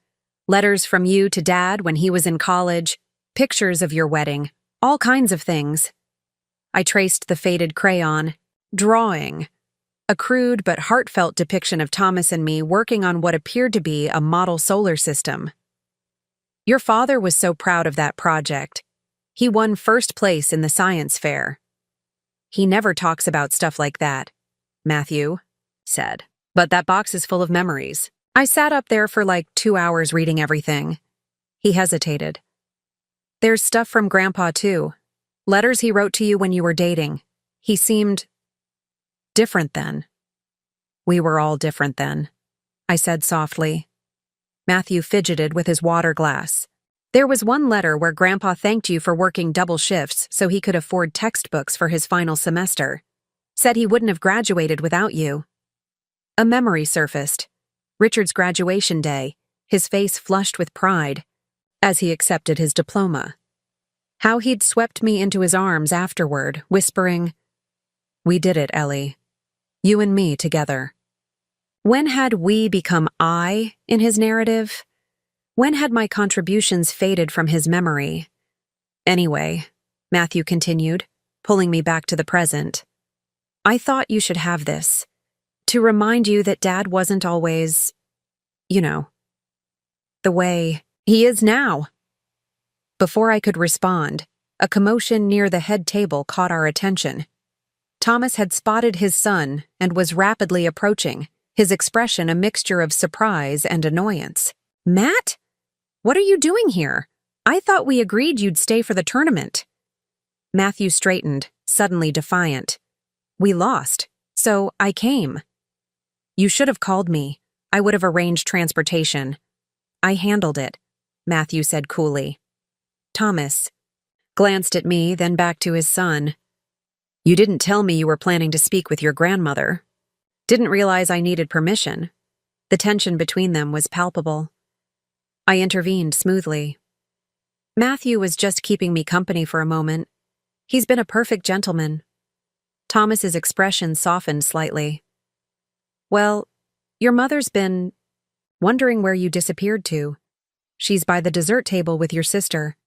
Letters from you to Dad when he was in college, pictures of your wedding, all kinds of things. I traced the faded crayon. Drawing. A crude but heartfelt depiction of Thomas and me working on what appeared to be a model solar system. Your father was so proud of that project. He won first place in the science fair. He never talks about stuff like that, Matthew said. But that box is full of memories. I sat up there for like 2 hours reading everything. He hesitated. There's stuff from Grandpa too. Letters he wrote to you when you were dating. He seemed different then. We were all different then, I said softly. Matthew fidgeted with his water glass. There was one letter where Grandpa thanked you for working double shifts so he could afford textbooks for his final semester. Said he wouldn't have graduated without you. A memory surfaced. Richard's graduation day, his face flushed with pride, as he accepted his diploma. How he'd swept me into his arms afterward, whispering, "We did it, Ellie. You and me together." When had we become I in his narrative? When had my contributions faded from his memory? Anyway, Matthew continued, pulling me back to the present. I thought you should have this, to remind you that Dad wasn't always, the way he is now. Before I could respond, a commotion near the head table caught our attention. Thomas had spotted his son and was rapidly approaching, his expression a mixture of surprise and annoyance. Matt? What are you doing here? I thought we agreed you'd stay for the tournament. Matthew straightened, suddenly defiant. We lost, so I came. You should have called me. I would have arranged transportation. I handled it, Matthew said coolly. Thomas glanced at me, then back to his son. You didn't tell me you were planning to speak with your grandmother. Didn't realize I needed permission. The tension between them was palpable. I intervened smoothly. Matthew was just keeping me company for a moment. He's been a perfect gentleman. Thomas's expression softened slightly. Well, your mother's been wondering where you disappeared to. She's by the dessert table with your sister.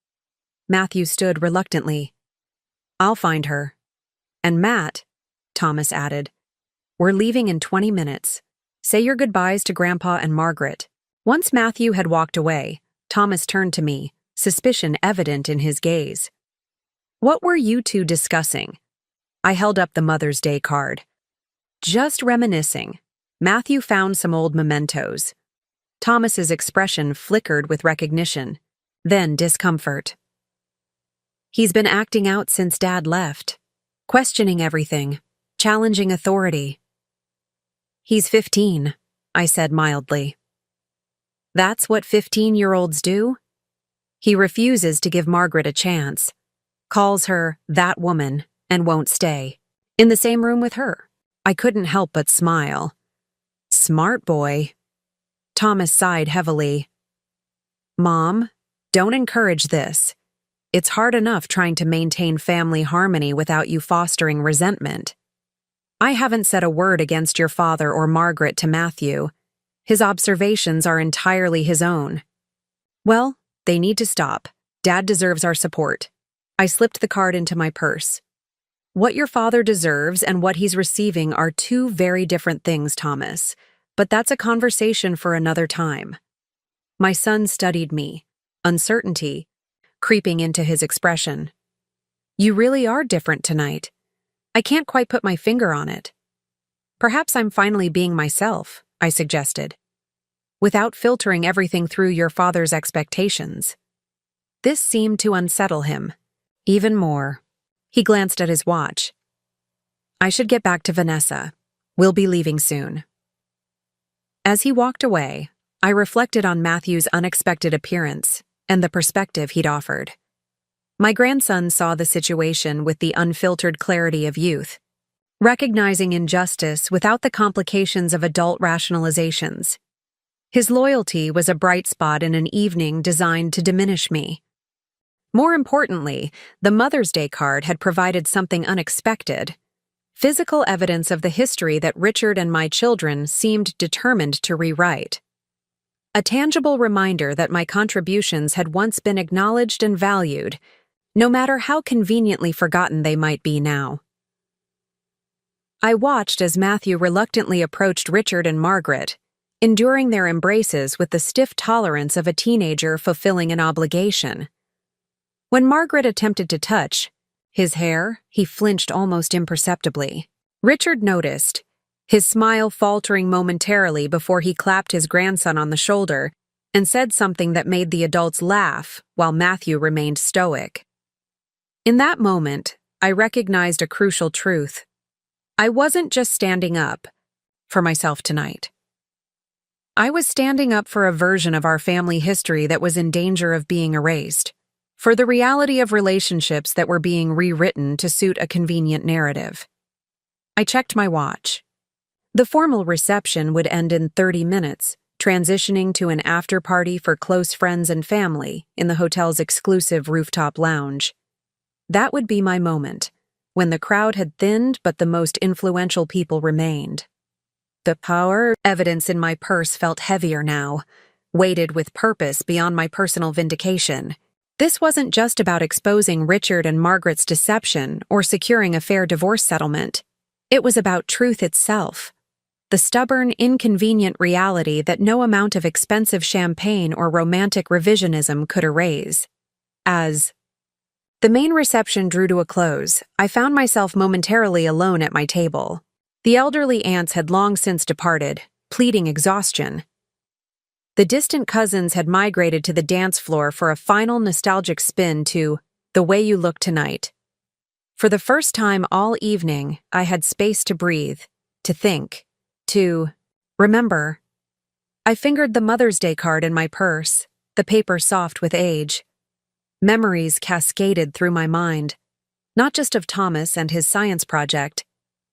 Matthew stood reluctantly. I'll find her. And Matt, Thomas added, we're leaving in 20 minutes. Say your goodbyes to Grandpa and Margaret. Once Matthew had walked away, Thomas turned to me, suspicion evident in his gaze. What were you two discussing? I held up the Mother's Day card. Just reminiscing. Matthew found some old mementos. Thomas's expression flickered with recognition, then discomfort. He's been acting out since Dad left, questioning everything, challenging authority. He's 15, I said mildly. That's what 15-year-olds do? He refuses to give Margaret a chance, calls her that woman, and won't stay. In the same room with her. I couldn't help but smile. Smart boy. Thomas sighed heavily. Mom, don't encourage this. It's hard enough trying to maintain family harmony without you fostering resentment. I haven't said a word against your father or Margaret to Matthew. His observations are entirely his own. Well, they need to stop. Dad deserves our support. I slipped the card into my purse. What your father deserves and what he's receiving are two very different things, Thomas. But that's a conversation for another time. My son studied me, uncertainty, creeping into his expression. You really are different tonight. I can't quite put my finger on it. Perhaps I'm finally being myself, I suggested. without filtering everything through your father's expectations. This seemed to unsettle him. Even more. He glanced at his watch. I should get back to Vanessa. We'll be leaving soon. As he walked away, I reflected on Matthew's unexpected appearance and the perspective he'd offered. My grandson saw the situation with the unfiltered clarity of youth, recognizing injustice without the complications of adult rationalizations. His loyalty was a bright spot in an evening designed to diminish me. More importantly, the Mother's Day card had provided something unexpected: physical evidence of the history that Richard and my children seemed determined to rewrite. A tangible reminder that my contributions had once been acknowledged and valued, no matter how conveniently forgotten they might be now. I watched as Matthew reluctantly approached Richard and Margaret, enduring their embraces with the stiff tolerance of a teenager fulfilling an obligation. When Margaret attempted to touch his hair, he flinched almost imperceptibly. Richard noticed, his smile faltering momentarily before he clapped his grandson on the shoulder and said something that made the adults laugh while Matthew remained stoic. In that moment, I recognized a crucial truth. I wasn't just standing up for myself tonight. I was standing up for a version of our family history that was in danger of being erased, for the reality of relationships that were being rewritten to suit a convenient narrative. I checked my watch. The formal reception would end in 30 minutes, transitioning to an after-party for close friends and family in the hotel's exclusive rooftop lounge. That would be my moment, when the crowd had thinned but the most influential people remained. The power evidence in my purse felt heavier now, weighted with purpose beyond my personal vindication. This wasn't just about exposing Richard and Margaret's deception or securing a fair divorce settlement. It was about truth itself. The stubborn, inconvenient reality that no amount of expensive champagne or romantic revisionism could erase. As the main reception drew to a close, I found myself momentarily alone at my table. The elderly aunts had long since departed, pleading exhaustion. The distant cousins had migrated to the dance floor for a final nostalgic spin to "The Way You Look Tonight." For the first time all evening, I had space to breathe, to think, to remember. I fingered the Mother's Day card in my purse, the paper soft with age. Memories cascaded through my mind, not just of Thomas and his science project,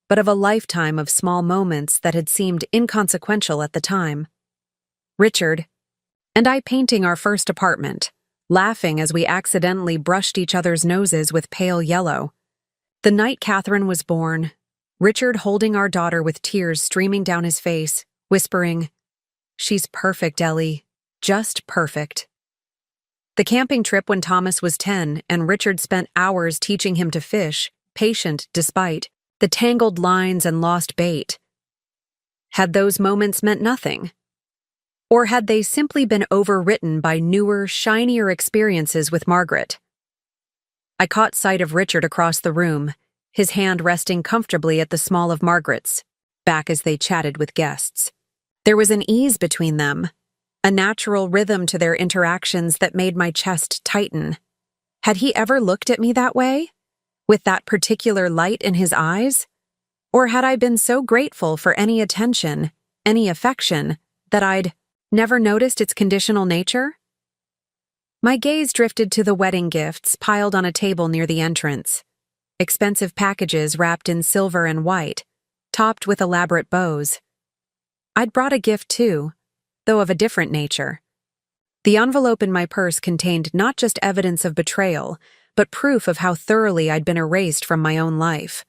but of a lifetime of small moments that had seemed inconsequential at the time. Richard and I painting our first apartment, laughing as we accidentally brushed each other's noses with pale yellow. The night Catherine was born, Richard holding our daughter with tears streaming down his face, whispering, "She's perfect, Ellie, just perfect." The camping trip when Thomas was 10 and Richard spent hours teaching him to fish, patient despite the tangled lines and lost bait. Had those moments meant nothing? Or had they simply been overwritten by newer, shinier experiences with Margaret? I caught sight of Richard across the room, his hand resting comfortably at the small of Margaret's, back as they chatted with guests. There was an ease between them, a natural rhythm to their interactions that made my chest tighten. Had he ever looked at me that way? With that particular light in his eyes? Or had I been so grateful for any attention, any affection, that I'd never noticed its conditional nature? My gaze drifted to the wedding gifts piled on a table near the entrance. Expensive packages wrapped in silver and white, topped with elaborate bows. I'd brought a gift too, though of a different nature. The envelope in my purse contained not just evidence of betrayal, but proof of how thoroughly I'd been erased from my own life.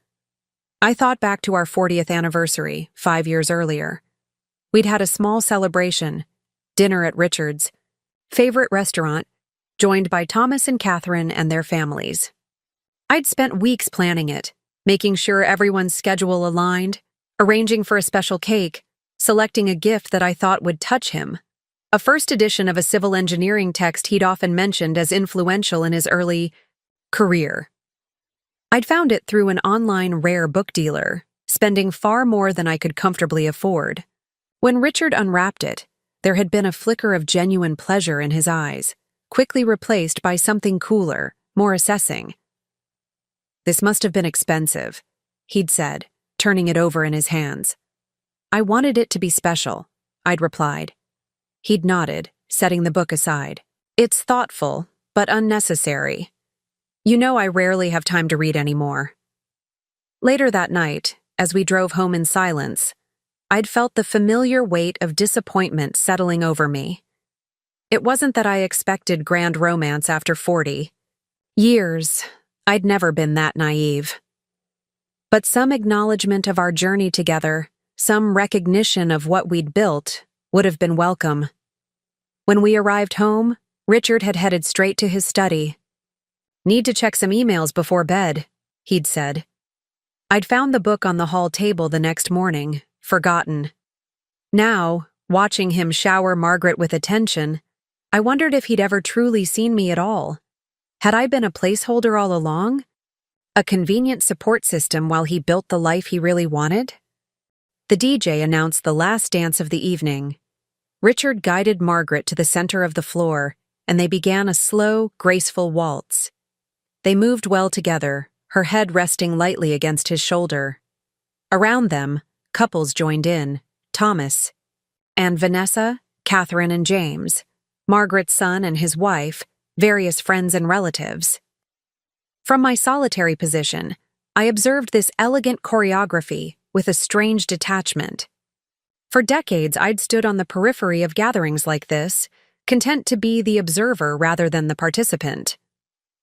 I thought back to our 40th anniversary, 5 years earlier. We'd had a small celebration, dinner at Richard's favorite restaurant, joined by Thomas and Catherine and their families. I'd spent weeks planning it, making sure everyone's schedule aligned, arranging for a special cake, selecting a gift that I thought would touch him. A first edition of a civil engineering text he'd often mentioned as influential in his early career. I'd found it through an online rare book dealer, spending far more than I could comfortably afford. When Richard unwrapped it, There had been a flicker of genuine pleasure in his eyes, quickly replaced by something cooler, more assessing. "This must have been expensive," he'd said, turning it over in his hands. "I wanted it to be special," I'd replied. He'd nodded, setting the book aside. "It's thoughtful, but unnecessary. You know I rarely have time to read anymore." Later that night, as we drove home in silence, I'd felt the familiar weight of disappointment settling over me. It wasn't that I expected grand romance after 40 years. I'd never been that naive. But some acknowledgement of our journey together, some recognition of what we'd built, would have been welcome. When we arrived home, Richard had headed straight to his study. "Need to check some emails before bed," he'd said. I'd found the book on the hall table the next morning, forgotten. Now, watching him shower Margaret with attention, I wondered if he'd ever truly seen me at all. Had I been a placeholder all along? A convenient support system while he built the life he really wanted? The DJ announced the last dance of the evening. Richard guided Margaret to the center of the floor, and they began a slow, graceful waltz. They moved well together, her head resting lightly against his shoulder. Around them, couples joined in, Thomas and Vanessa, Catherine and James, Margaret's son and his wife, various friends and relatives. From my solitary position, I observed this elegant choreography with a strange detachment. For decades, I'd stood on the periphery of gatherings like this, content to be the observer rather than the participant.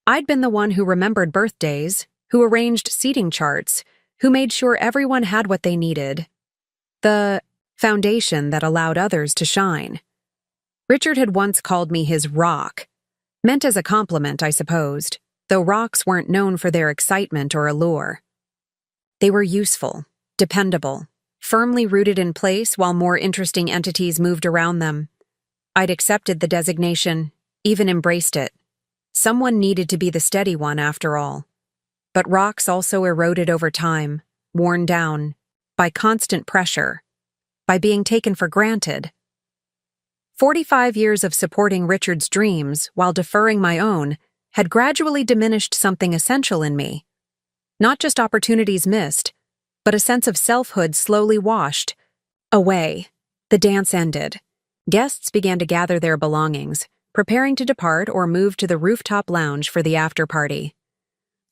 I'd been the one who remembered birthdays, who arranged seating charts, who made sure everyone had what they needed. The foundation that allowed others to shine. Richard had once called me his rock, meant as a compliment, I supposed, though rocks weren't known for their excitement or allure. They were useful, dependable, firmly rooted in place while more interesting entities moved around them. I'd accepted the designation, even embraced it. Someone needed to be the steady one, after all. But rocks also eroded over time, worn down, by constant pressure, by being taken for granted. 45 years of supporting Richard's dreams while deferring my own had gradually diminished something essential in me. Not just opportunities missed, but a sense of selfhood slowly washed away. The dance ended. Guests began to gather their belongings, preparing to depart or move to the rooftop lounge for the after-party.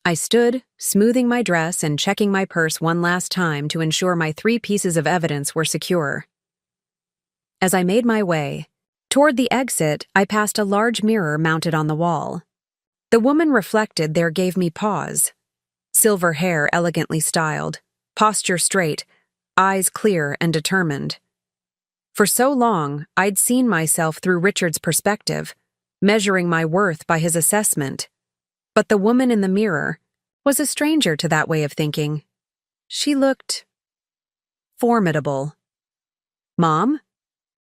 I stood, smoothing my dress and checking my purse one last time to ensure my 3 pieces of evidence were secure. As I made my way toward the exit, I passed a large mirror mounted on the wall. The woman reflected there gave me pause. Silver hair elegantly styled, posture straight, eyes clear and determined. For so long, I'd seen myself through Richard's perspective, measuring my worth by his assessment. But the woman in the mirror was a stranger to that way of thinking. She looked formidable. "Mom,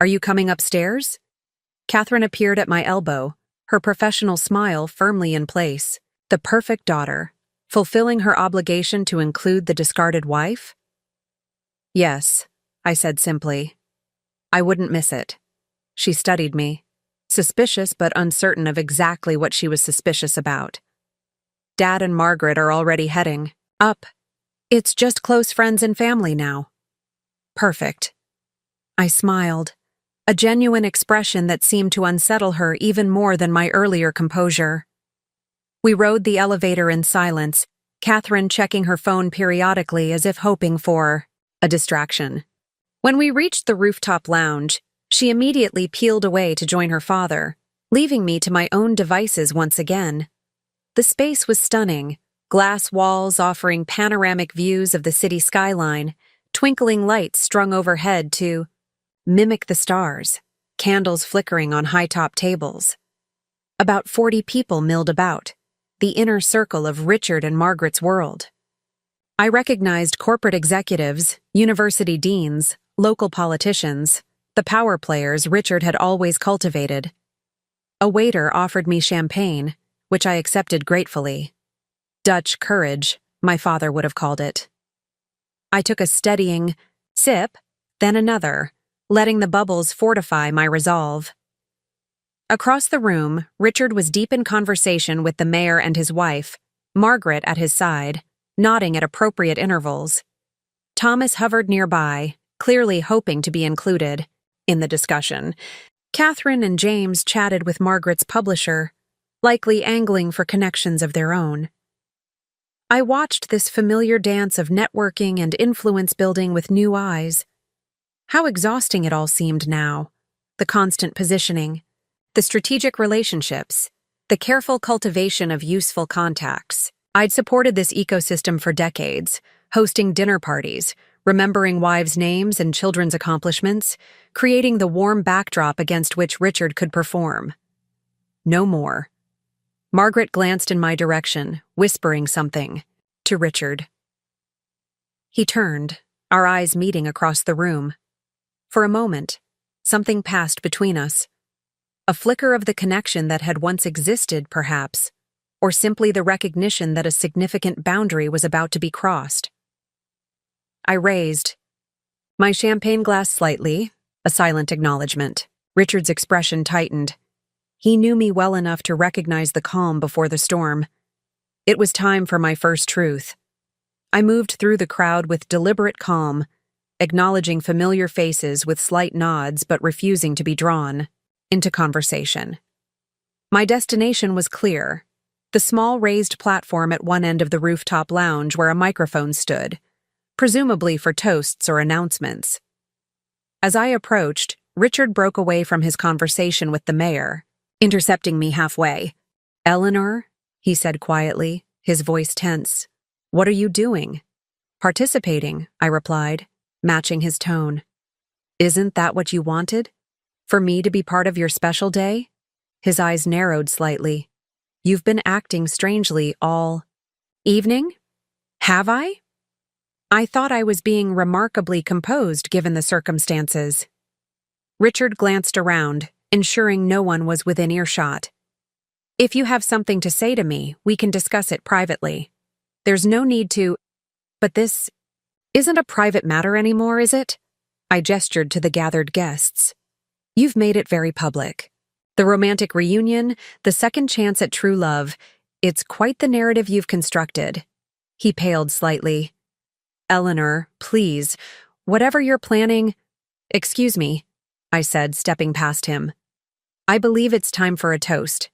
are you coming upstairs?" Catherine appeared at my elbow, her professional smile firmly in place. The perfect daughter, fulfilling her obligation to include the discarded wife? "Yes," I said simply. I wouldn't miss it. She studied me, suspicious but uncertain of exactly what she was suspicious about. "Dad and Margaret are already heading up. It's just close friends and family now." "Perfect." I smiled, a genuine expression that seemed to unsettle her even more than my earlier composure. We rode the elevator in silence, Catherine checking her phone periodically as if hoping for a distraction. When we reached the rooftop lounge, she immediately peeled away to join her father, leaving me to my own devices once again. The space was stunning, glass walls offering panoramic views of the city skyline, twinkling lights strung overhead to mimic the stars, candles flickering on high-top tables. About 40 people milled about, the inner circle of Richard and Margaret's world. I recognized corporate executives, university deans, local politicians, the power players Richard had always cultivated. A waiter offered me champagne, which I accepted gratefully. Dutch courage, my father would have called it. I took a steadying sip, then another, letting the bubbles fortify my resolve. Across the room, Richard was deep in conversation with the mayor and his wife, Margaret at his side, nodding at appropriate intervals. Thomas hovered nearby, clearly hoping to be included in the discussion. Catherine and James chatted with Margaret's publisher, likely angling for connections of their own. I watched this familiar dance of networking and influence building with new eyes. How exhausting it all seemed now. The constant positioning, the strategic relationships, the careful cultivation of useful contacts. I'd supported this ecosystem for decades, hosting dinner parties, remembering wives' names and children's accomplishments, creating the warm backdrop against which Richard could perform. No more. Margaret glanced in my direction, whispering something to Richard. He turned, our eyes meeting across the room. For a moment, something passed between us. A flicker of the connection that had once existed, perhaps, or simply the recognition that a significant boundary was about to be crossed. I raised my champagne glass slightly, a silent acknowledgement. Richard's expression tightened. He knew me well enough to recognize the calm before the storm. It was time for my first truth. I moved through the crowd with deliberate calm, acknowledging familiar faces with slight nods but refusing to be drawn into conversation. My destination was clear, the small raised platform at one end of the rooftop lounge where a microphone stood, presumably for toasts or announcements. As I approached, Richard broke away from his conversation with the mayor, intercepting me halfway. "Eleanor," he said quietly, his voice tense. "What are you doing?" "Participating," I replied, matching his tone. "Isn't that what you wanted? For me to be part of your special day?" His eyes narrowed slightly. "You've been acting strangely all evening? Have I?" I thought I was being remarkably composed given the circumstances. Richard glanced around, ensuring no one was within earshot. "If you have something to say to me, we can discuss it privately. There's no need to— But this isn't a private matter anymore, is it?" I gestured to the gathered guests. "You've made it very public. The romantic reunion, the second chance at true love, it's quite the narrative you've constructed." He paled slightly. "Eleanor, please, whatever you're planning—" "Excuse me," I said, stepping past him. "I believe it's time for a toast."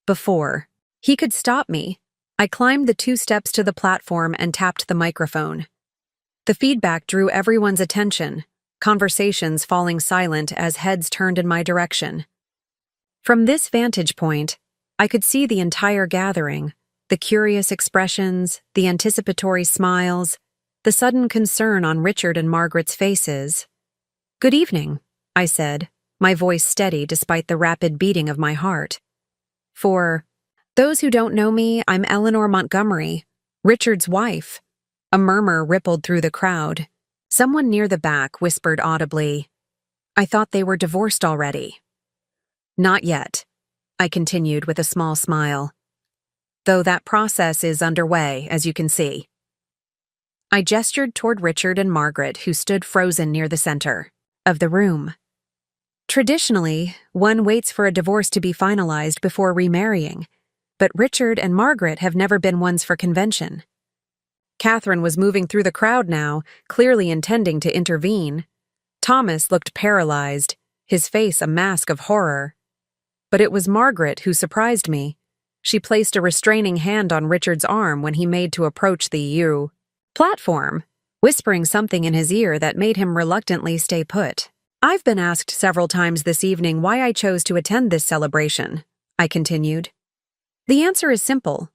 Before he could stop me, I climbed the 2 steps to the platform and tapped the microphone. The feedback drew everyone's attention, conversations falling silent as heads turned in my direction. From this vantage point, I could see the entire gathering, the curious expressions, the anticipatory smiles, the sudden concern on Richard and Margaret's faces. "Good evening," I said, my voice steady despite the rapid beating of my heart. "For those who don't know me, I'm Eleanor Montgomery, Richard's wife." A murmur rippled through the crowd. Someone near the back whispered audibly, "I thought they were divorced already." "Not yet," I continued with a small smile. "Though that process is underway, as you can see." I gestured toward Richard and Margaret, who stood frozen near the center of the room. Traditionally, one waits for a divorce to be finalized before remarrying, but Richard and Margaret have never been ones for convention. Catherine was moving through the crowd now, clearly intending to intervene. Thomas looked paralyzed, his face a mask of horror. But it was Margaret who surprised me. She placed a restraining hand on Richard's arm when he made to approach the platform, whispering something in his ear that made him reluctantly stay put. "I've been asked several times this evening why I chose to attend this celebration," I continued. "The answer is simple.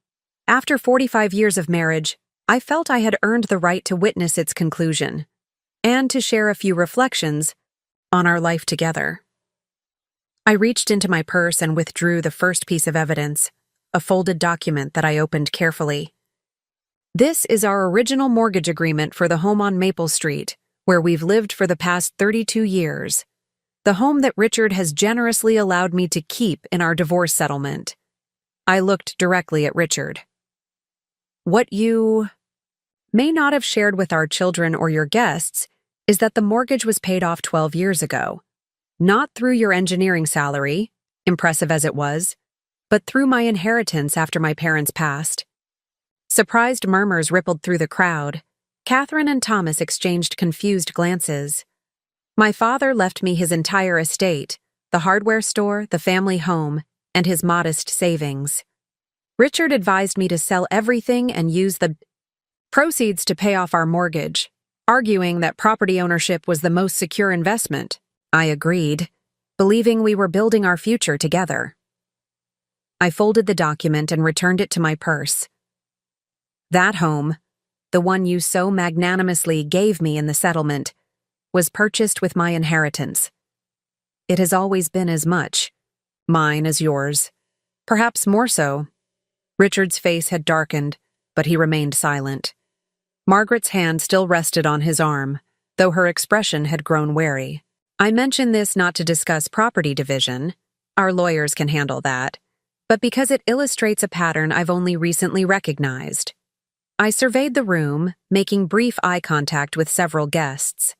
After 45 years of marriage, I felt I had earned the right to witness its conclusion, and to share a few reflections on our life together." I reached into my purse and withdrew the first piece of evidence, a folded document that I opened carefully. "This is our original mortgage agreement for the home on Maple Street, where we've lived for the past 32 years. The home that Richard has generously allowed me to keep in our divorce settlement." I looked directly at Richard. "What you may not have shared with our children or your guests is that the mortgage was paid off 12 years ago. Not through your engineering salary, impressive as it was, but through my inheritance after my parents passed. Surprised murmurs rippled through the crowd. Catherine and Thomas exchanged confused glances. My father left me his entire estate, the hardware store, the family home, and his modest savings. Richard advised me to sell everything and use the proceeds to pay off our mortgage, arguing that property ownership was the most secure investment. I agreed, believing we were building our future together. I folded the document and returned it to my purse. That home, the one you so magnanimously gave me in the settlement, was purchased with my inheritance. It has always been as much mine as yours, perhaps more so. Richard's face had darkened, but he remained silent. Margaret's hand still rested on his arm, though her expression had grown wary. I mention this not to discuss property division, our lawyers can handle that, but because it illustrates a pattern I've only recently recognized. I surveyed the room, making brief eye contact with several guests.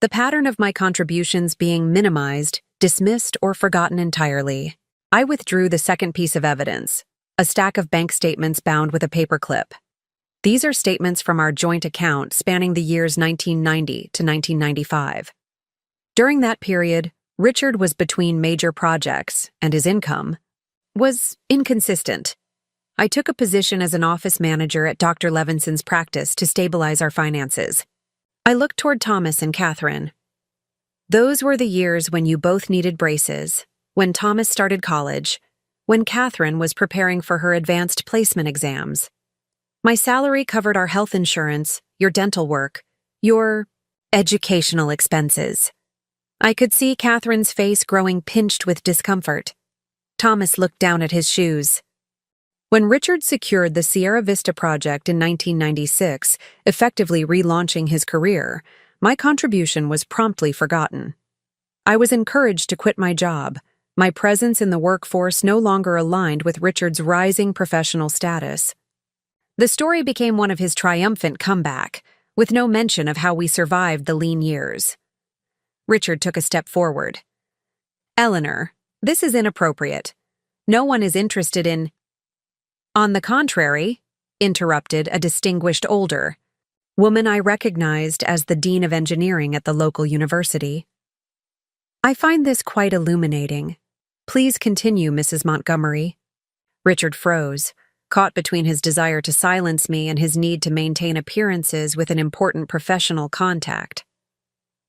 The pattern of my contributions being minimized, dismissed, or forgotten entirely. I withdrew the second piece of evidence, a stack of bank statements bound with a paperclip. These are statements from our joint account spanning the years 1990 to 1995. During that period, Richard was between major projects, and his income was inconsistent. I took a position as an office manager at Dr. Levinson's practice to stabilize our finances. I looked toward Thomas and Catherine. Those were the years when you both needed braces, when Thomas started college, when Catherine was preparing for her advanced placement exams. My salary covered our health insurance, your dental work, your educational expenses. I could see Catherine's face growing pinched with discomfort. Thomas looked down at his shoes. When Richard secured the Sierra Vista project in 1996, effectively relaunching his career, my contribution was promptly forgotten. I was encouraged to quit my job, my presence in the workforce no longer aligned with Richard's rising professional status. The story became one of his triumphant comeback, with no mention of how we survived the lean years. Richard took a step forward. Eleanor, this is inappropriate. No one is interested in— On the contrary, interrupted a distinguished older woman I recognized as the Dean of Engineering at the local university. I find this quite illuminating. Please continue, Mrs. Montgomery. Richard froze, caught between his desire to silence me and his need to maintain appearances with an important professional contact.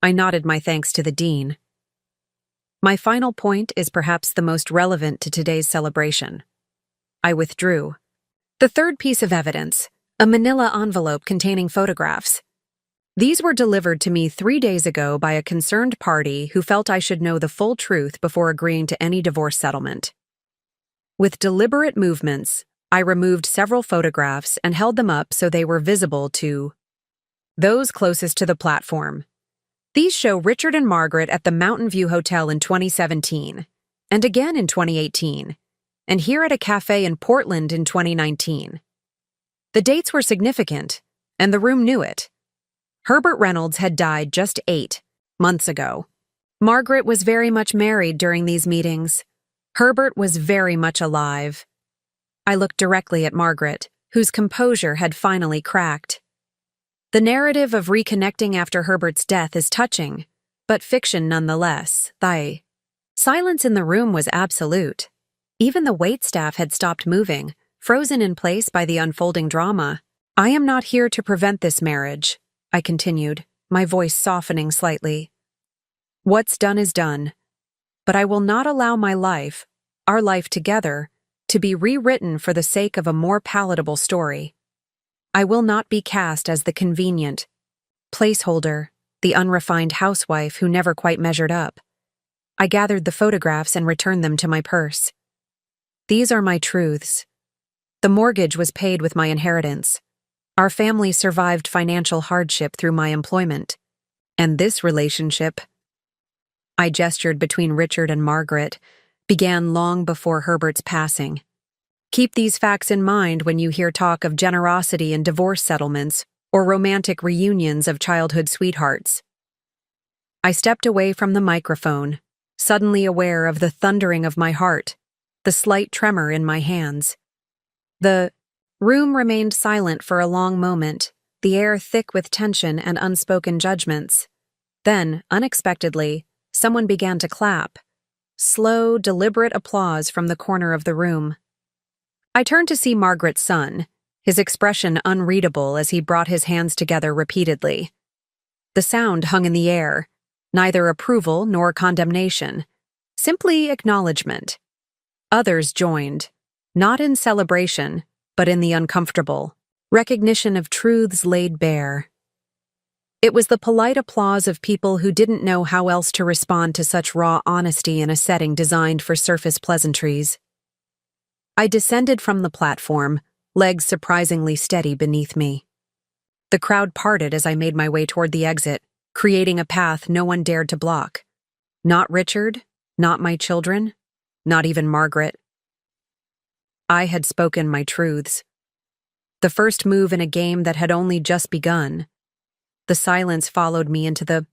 I nodded my thanks to the dean. My final point is perhaps the most relevant to today's celebration. I withdrew. The third piece of evidence, a manila envelope containing photographs. These were delivered to me 3 days ago by a concerned party who felt I should know the full truth before agreeing to any divorce settlement. With deliberate movements, I removed several photographs and held them up so they were visible to those closest to the platform. These show Richard and Margaret at the Mountain View Hotel in 2017, and again in 2018, and here at a cafe in Portland in 2019. The dates were significant, and the room knew it. Herbert Reynolds had died just 8 months ago. Margaret was very much married during these meetings. Herbert was very much alive. I looked directly at Margaret, whose composure had finally cracked. The narrative of reconnecting after Herbert's death is touching, but fiction nonetheless. The silence in the room was absolute. Even the waitstaff had stopped moving, frozen in place by the unfolding drama. I am not here to prevent this marriage, I continued, my voice softening slightly. What's done is done. But I will not allow my life, our life together, to be rewritten for the sake of a more palatable story. I will not be cast as the convenient placeholder, the unrefined housewife who never quite measured up. I gathered the photographs and returned them to my purse. These are my truths. The mortgage was paid with my inheritance. Our family survived financial hardship through my employment. And this relationship, I gestured between Richard and Margaret, began long before Herbert's passing. Keep these facts in mind when you hear talk of generosity in divorce settlements or romantic reunions of childhood sweethearts. I stepped away from the microphone, suddenly aware of the thundering of my heart, the slight tremor in my hands. The room remained silent for a long moment, the air thick with tension and unspoken judgments. Then, unexpectedly, someone began to clap. Slow, deliberate applause from the corner of the room. I turned to see Margaret's son, his expression unreadable as he brought his hands together repeatedly. The sound hung in the air, neither approval nor condemnation, simply acknowledgement. Others joined, not in celebration, but in the uncomfortable, recognition of truths laid bare. It was the polite applause of people who didn't know how else to respond to such raw honesty in a setting designed for surface pleasantries. I descended from the platform, legs surprisingly steady beneath me. The crowd parted as I made my way toward the exit, creating a path no one dared to block. Not Richard, not my children, not even Margaret. I had spoken my truths. The first move in a game that had only just begun. The silence followed me into the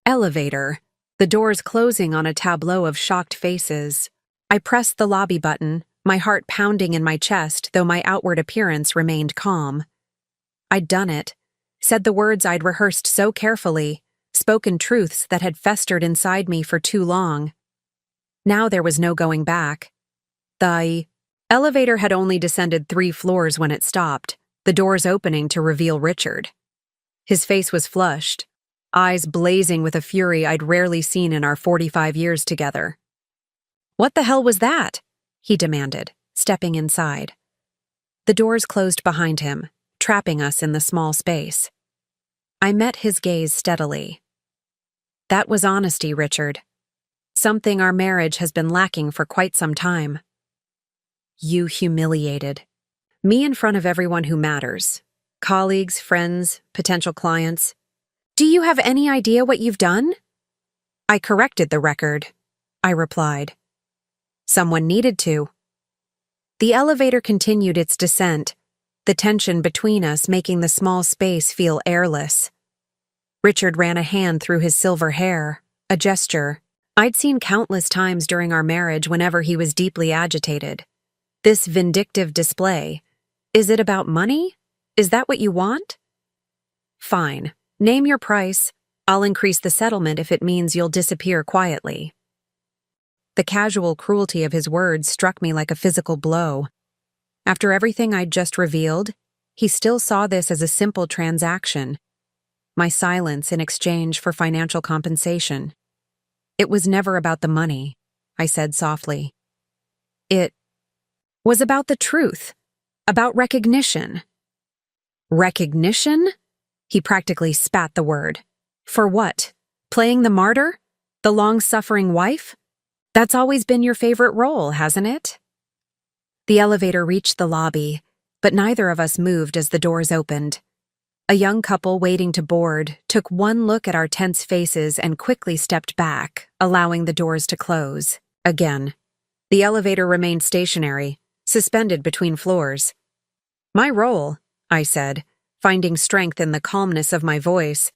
elevator, the doors closing on a tableau of shocked faces. I pressed the lobby button, my heart pounding in my chest, though my outward appearance remained calm. I'd done it, said the words I'd rehearsed so carefully, spoken truths that had festered inside me for too long. Now there was no going back. The elevator had only descended 3 floors when it stopped, the doors opening to reveal Richard. His face was flushed, eyes blazing with a fury I'd rarely seen in our 45 years together. "What the hell was that?" he demanded, stepping inside. The doors closed behind him, trapping us in the small space. I met his gaze steadily. "That was honesty, Richard. Something our marriage has been lacking for quite some time. You humiliated me in front of everyone who matters. Colleagues, friends, potential clients. Do you have any idea what you've done?" "I corrected the record," I replied. "Someone needed to." The elevator continued its descent, the tension between us making the small space feel airless. Richard ran a hand through his silver hair, a gesture I'd seen countless times during our marriage whenever he was deeply agitated. This vindictive display. Is it about money? Is that what you want? Fine. Name your price. I'll increase the settlement if it means you'll disappear quietly. The casual cruelty of his words struck me like a physical blow. After everything I'd just revealed, he still saw this as a simple transaction. My silence in exchange for financial compensation. "It was never about the money," I said softly. "It was about the truth, about recognition." "Recognition?" He practically spat the word. "For what? Playing the martyr? The long-suffering wife? That's always been your favorite role, hasn't it?" The elevator reached the lobby, but neither of us moved as the doors opened. A young couple waiting to board took one look at our tense faces and quickly stepped back, allowing the doors to close. Again, the elevator remained stationary, suspended between floors. "My role," I said, finding strength in the calmness of my voice,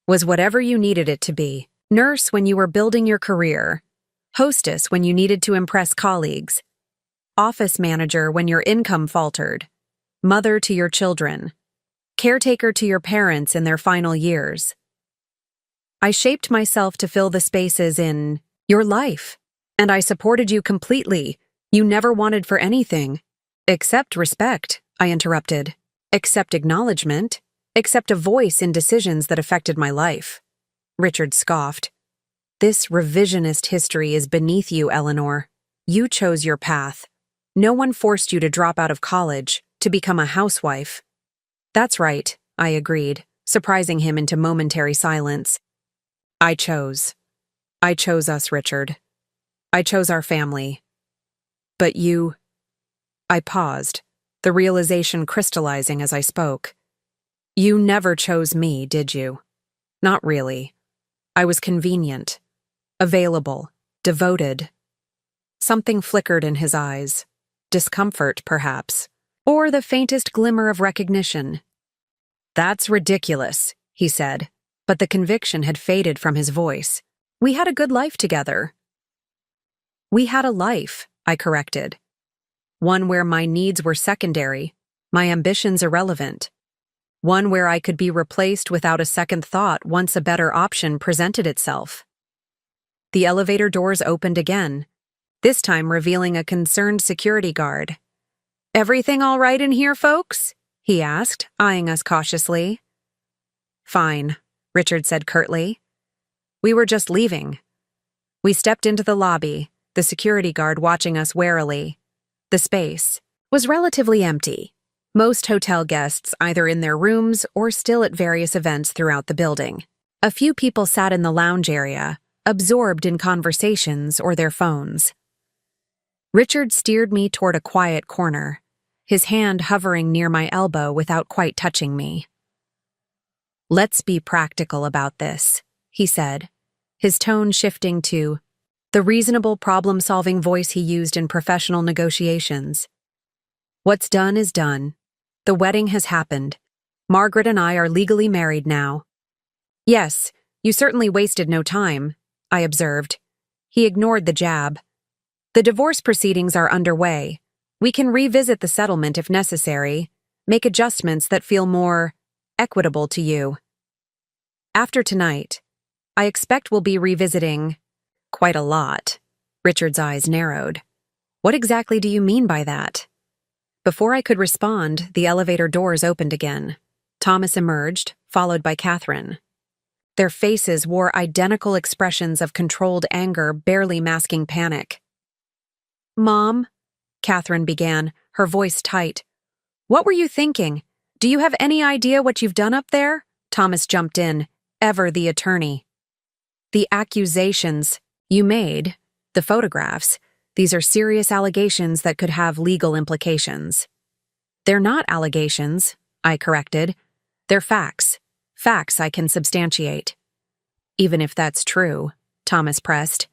"was whatever you needed it to be. Nurse when you were building your career. Hostess when you needed to impress colleagues. Office manager when your income faltered. Mother to your children. Caretaker to your parents in their final years. I shaped myself to fill the spaces in your life, and I supported you completely. You never wanted for anything. Except respect," I interrupted. "Except acknowledgement. Except a voice in decisions that affected my life." Richard scoffed. "This revisionist history is beneath you, Eleanor. You chose your path. No one forced you to drop out of college, to become a housewife." "That's right," I agreed, surprising him into momentary silence. I chose. I chose us, Richard. I chose our family. But you..." I paused, the realization crystallizing as I spoke. "You never chose me, did you?" "Not really. I was convenient, available, devoted." Something flickered in his eyes. Discomfort, perhaps, or the faintest glimmer of recognition. "That's ridiculous," he said, but the conviction had faded from his voice. We had a good life together. We had a life, I corrected. One where my needs were secondary, my ambitions irrelevant. One where I could be replaced without a second thought once a better option presented itself. The elevator doors opened again, this time revealing a concerned security guard. "Everything all right in here, folks?" he asked, eyeing us cautiously. "Fine," Richard said curtly. "We were just leaving." We stepped into the lobby, the security guard watching us warily. The space was relatively empty, most hotel guests either in their rooms or still at various events throughout the building. A few people sat in the lounge area, absorbed in conversations or their phones. Richard steered me toward a quiet corner, his hand hovering near my elbow without quite touching me. "Let's be practical about this," he said, his tone shifting to the reasonable problem-solving voice he used in professional negotiations. "What's done is done. The wedding has happened. Margaret and I are legally married now." "Yes, you certainly wasted no time," I observed. He ignored the jab. "The divorce proceedings are underway. We can revisit the settlement if necessary, make adjustments that feel more equitable to you. After tonight, I expect we'll be revisiting quite a lot." Richard's eyes narrowed. "What exactly do you mean by that?" Before I could respond, the elevator doors opened again. Thomas emerged, followed by Catherine. Their faces wore identical expressions of controlled anger, barely masking panic. "Mom," Catherine began, her voice tight. "What were you thinking? Do you have any idea what you've done up there?" Thomas jumped in, ever the attorney. "The accusations you made, the photographs, these are serious allegations that could have legal implications." "They're not allegations," I corrected. "They're facts. Facts I can substantiate." "Even if that's true," Thomas pressed,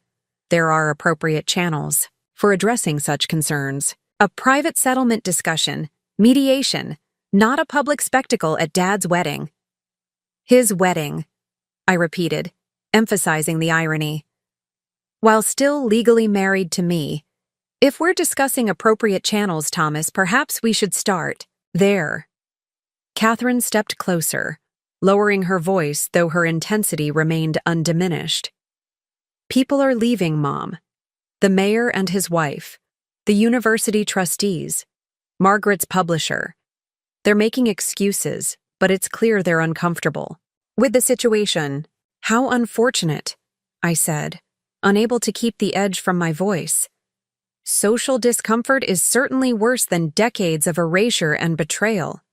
"there are appropriate channels for addressing such concerns. A private settlement discussion, mediation, not a public spectacle at Dad's wedding." "His wedding," I repeated, emphasizing the irony. "While still legally married to me. If we're discussing appropriate channels, Thomas, perhaps we should start there." Catherine stepped closer, lowering her voice though her intensity remained undiminished. "People are leaving, Mom. The mayor and his wife, the university trustees, Margaret's publisher. They're making excuses, but it's clear they're uncomfortable with the situation." "How unfortunate," I said, unable to keep the edge from my voice. "Social discomfort is certainly worse than decades of erasure and betrayal."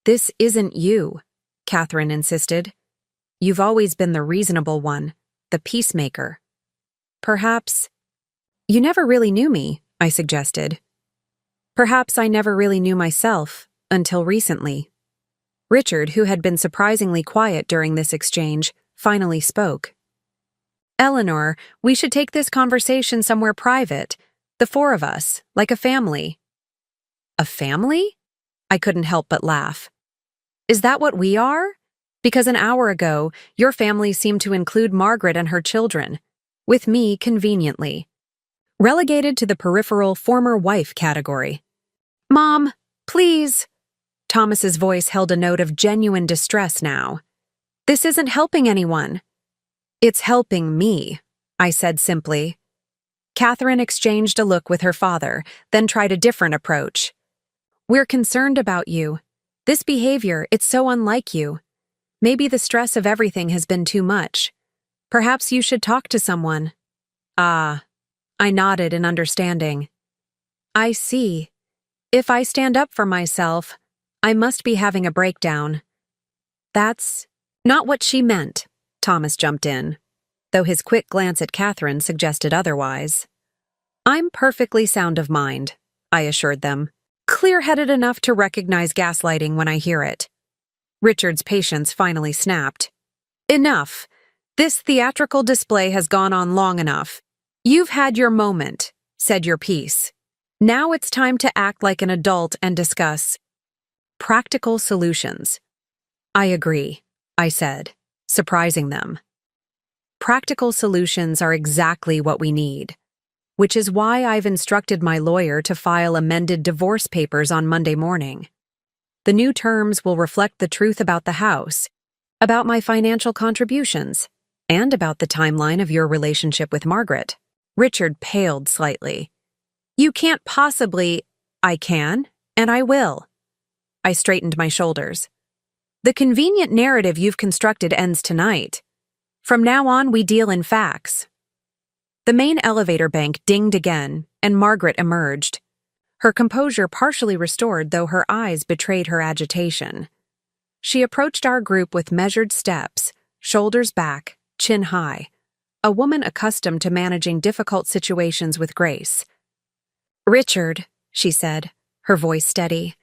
"This isn't you," Catherine insisted. "You've always been the reasonable one, the peacemaker." "Perhaps you never really knew me," I suggested. "Perhaps I never really knew myself, until recently." Richard, who had been surprisingly quiet during this exchange, finally spoke. "Eleanor, we should take this conversation somewhere private, the four of us, like a family." "A family?" I couldn't help but laugh. "Is that what we are? Because an hour ago, your family seemed to include Margaret and her children, with me conveniently relegated to the peripheral former wife category." "Mom, please." Thomas's voice held a note of genuine distress now. "This isn't helping anyone." "It's helping me," I said simply. Catherine exchanged a look with her father, then tried a different approach. "We're concerned about you. This behavior, it's so unlike you. Maybe the stress of everything has been too much. Perhaps you should talk to someone." "Ah." I nodded in understanding. "I see. If I stand up for myself, I must be having a breakdown." "That's not what she meant," Thomas jumped in, though his quick glance at Catherine suggested otherwise. "I'm perfectly sound of mind," I assured them, clear-headed enough to recognize gaslighting when I hear it. Richard's patience finally snapped. "Enough. This theatrical display has gone on long enough. You've had your moment, said your piece. Now it's time to act like an adult and discuss practical solutions." "I agree," I said, surprising them. Practical solutions are exactly what we need, which is why I've instructed my lawyer to file amended divorce papers on Monday morning. The new terms will reflect the truth about the house, about my financial contributions, and about the timeline of your relationship with Margaret. Richard paled slightly. You can't possibly— I can, and I will. I straightened my shoulders. The convenient narrative you've constructed ends tonight. From now on, we deal in facts. The main elevator bank dinged again, and Margaret emerged. Her composure partially restored, though her eyes betrayed her agitation. She approached our group with measured steps, shoulders back, chin high, a woman accustomed to managing difficult situations with grace. Richard, she said, her voice steady.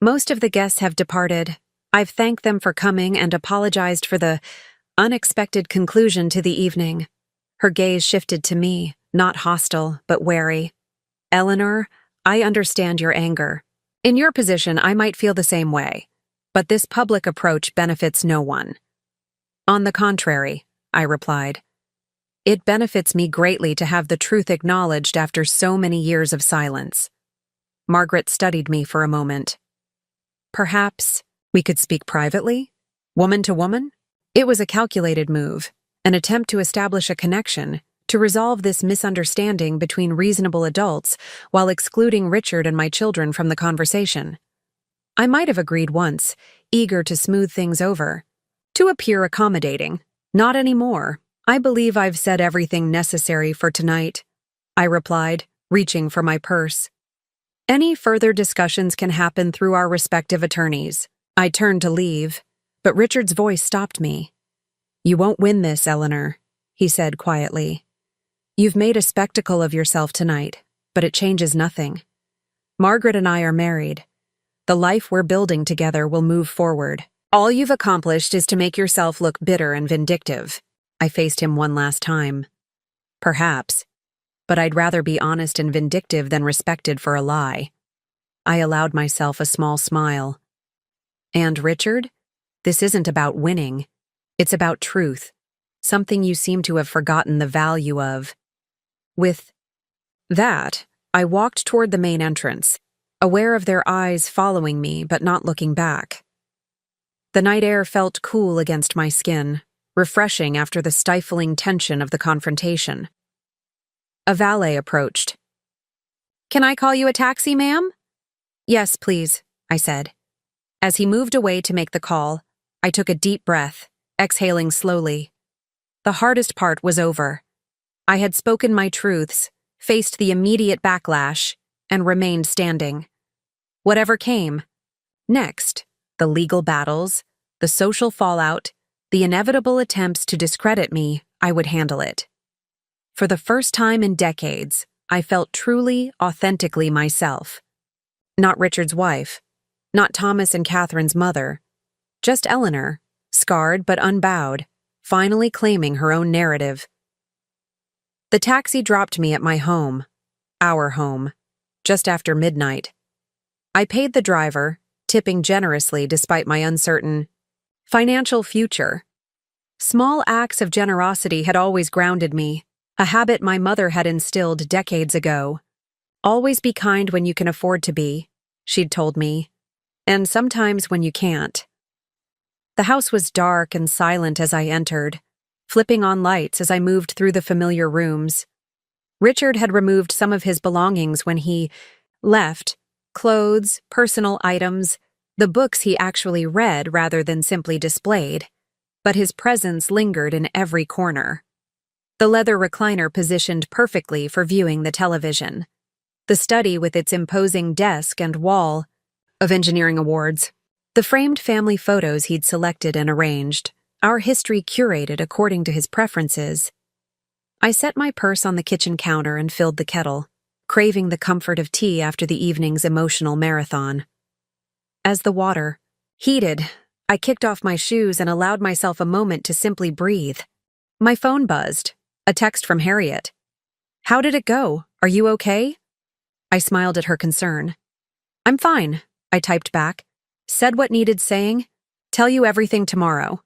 Most of the guests have departed. I've thanked them for coming and apologized for the unexpected conclusion to the evening. Her gaze shifted to me, not hostile, but wary. Eleanor, I understand your anger. In your position, I might feel the same way. But this public approach benefits no one. On the contrary, I replied. It benefits me greatly to have the truth acknowledged after so many years of silence. Margaret studied me for a moment. Perhaps we could speak privately? Woman to woman? It was a calculated move, an attempt to establish a connection, to resolve this misunderstanding between reasonable adults while excluding Richard and my children from the conversation. I might have agreed once, eager to smooth things over, to appear accommodating. Not anymore. I believe I've said everything necessary for tonight, I replied, reaching for my purse. Any further discussions can happen through our respective attorneys. I turned to leave, but Richard's voice stopped me. You won't win this, Eleanor, he said quietly. You've made a spectacle of yourself tonight, but it changes nothing. Margaret and I are married. The life we're building together will move forward. All you've accomplished is to make yourself look bitter and vindictive. I faced him one last time. Perhaps, but I'd rather be honest and vindictive than respected for a lie. I allowed myself a small smile. And Richard, this isn't about winning. It's about truth, something you seem to have forgotten the value of. With that, I walked toward the main entrance, aware of their eyes following me but not looking back. The night air felt cool against my skin, refreshing after the stifling tension of the confrontation. A valet approached. Can I call you a taxi, ma'am? Yes, please, I said. As he moved away to make the call, I took a deep breath, exhaling slowly. The hardest part was over. I had spoken my truths, faced the immediate backlash, and remained standing. Whatever came. Next, the legal battles, the social fallout, the inevitable attempts to discredit me, I would handle it. For the first time in decades, I felt truly, authentically myself. Not Richard's wife, not Thomas and Catherine's mother, just Eleanor, scarred but unbowed, finally claiming her own narrative. The taxi dropped me at my home, our home, just after midnight. I paid the driver, tipping generously despite my uncertain financial future. Small acts of generosity had always grounded me, a habit my mother had instilled decades ago. Always be kind when you can afford to be, she'd told me, and sometimes when you can't. The house was dark and silent as I entered, flipping on lights as I moved through the familiar rooms. Richard had removed some of his belongings when he left: clothes, personal items, the books he actually read rather than simply displayed. But his presence lingered in every corner. The leather recliner positioned perfectly for viewing the television. The study with its imposing desk and wall of engineering awards. The framed family photos he'd selected and arranged, our history curated according to his preferences. I set my purse on the kitchen counter and filled the kettle, craving the comfort of tea after the evening's emotional marathon. As the water heated, I kicked off my shoes and allowed myself a moment to simply breathe. My phone buzzed, a text from Harriet. How did it go? Are you okay? I smiled at her concern. I'm fine, I typed back. Said what needed saying. Tell you everything tomorrow.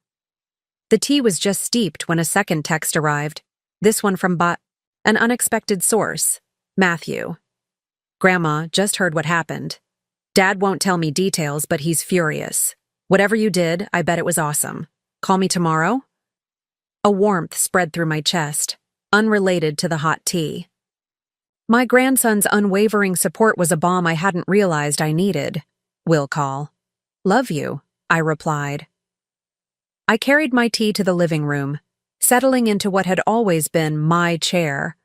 The tea was just steeped when a second text arrived, this one from an unexpected source, Matthew. Grandma just heard what happened. Dad won't tell me details, but he's furious. Whatever you did, I bet it was awesome. Call me tomorrow? A warmth spread through my chest, unrelated to the hot tea. My grandson's unwavering support was a balm I hadn't realized I needed. Will call. Love you, I replied. I carried my tea to the living room, settling into what had always been my chair,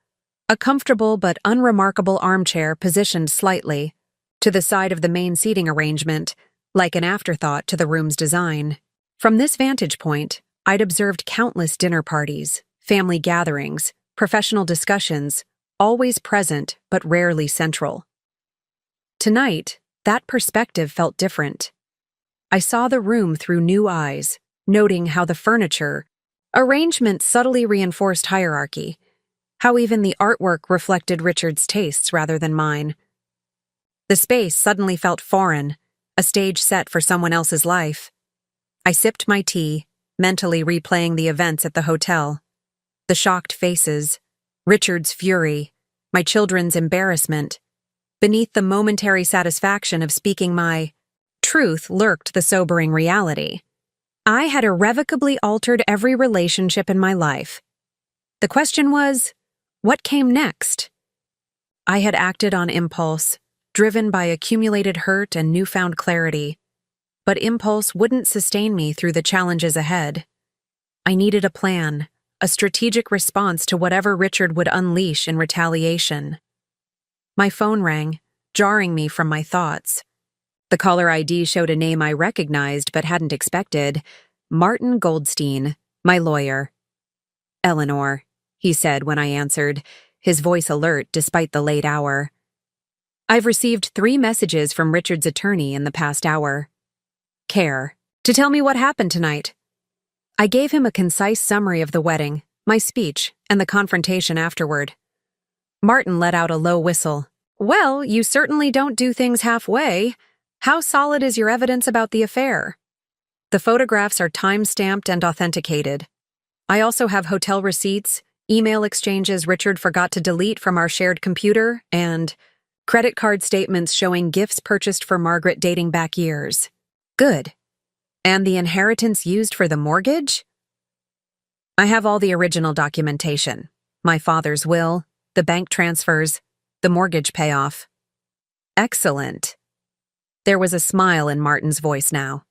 a comfortable but unremarkable armchair positioned slightly to the side of the main seating arrangement, like an afterthought to the room's design. From this vantage point, I'd observed countless dinner parties, family gatherings, professional discussions, always present but rarely central. Tonight, that perspective felt different. I saw the room through new eyes, noting how the furniture, arrangement subtly reinforced hierarchy, how even the artwork reflected Richard's tastes rather than mine. The space suddenly felt foreign, a stage set for someone else's life. I sipped my tea, mentally replaying the events at the hotel. The shocked faces, Richard's fury, my children's embarrassment. Beneath the momentary satisfaction of speaking my truth lurked the sobering reality. I had irrevocably altered every relationship in my life. The question was, what came next? I had acted on impulse, driven by accumulated hurt and newfound clarity. But impulse wouldn't sustain me through the challenges ahead. I needed a plan, a strategic response to whatever Richard would unleash in retaliation. My phone rang, jarring me from my thoughts. The caller ID showed a name I recognized but hadn't expected, Martin Goldstein, my lawyer. Eleanor, he said when I answered, his voice alert despite the late hour. I've received 3 messages from Richard's attorney in the past hour. Care. To tell me what happened tonight. I gave him a concise summary of the wedding, my speech, and the confrontation afterward. Martin let out a low whistle. Well, you certainly don't do things halfway. How solid is your evidence about the affair? The photographs are time-stamped and authenticated. I also have hotel receipts, email exchanges Richard forgot to delete from our shared computer, and credit card statements showing gifts purchased for Margaret dating back years. Good. And the inheritance used for the mortgage? I have all the original documentation. My father's will, the bank transfers, the mortgage payoff. Excellent. There was a smile in Martin's voice now.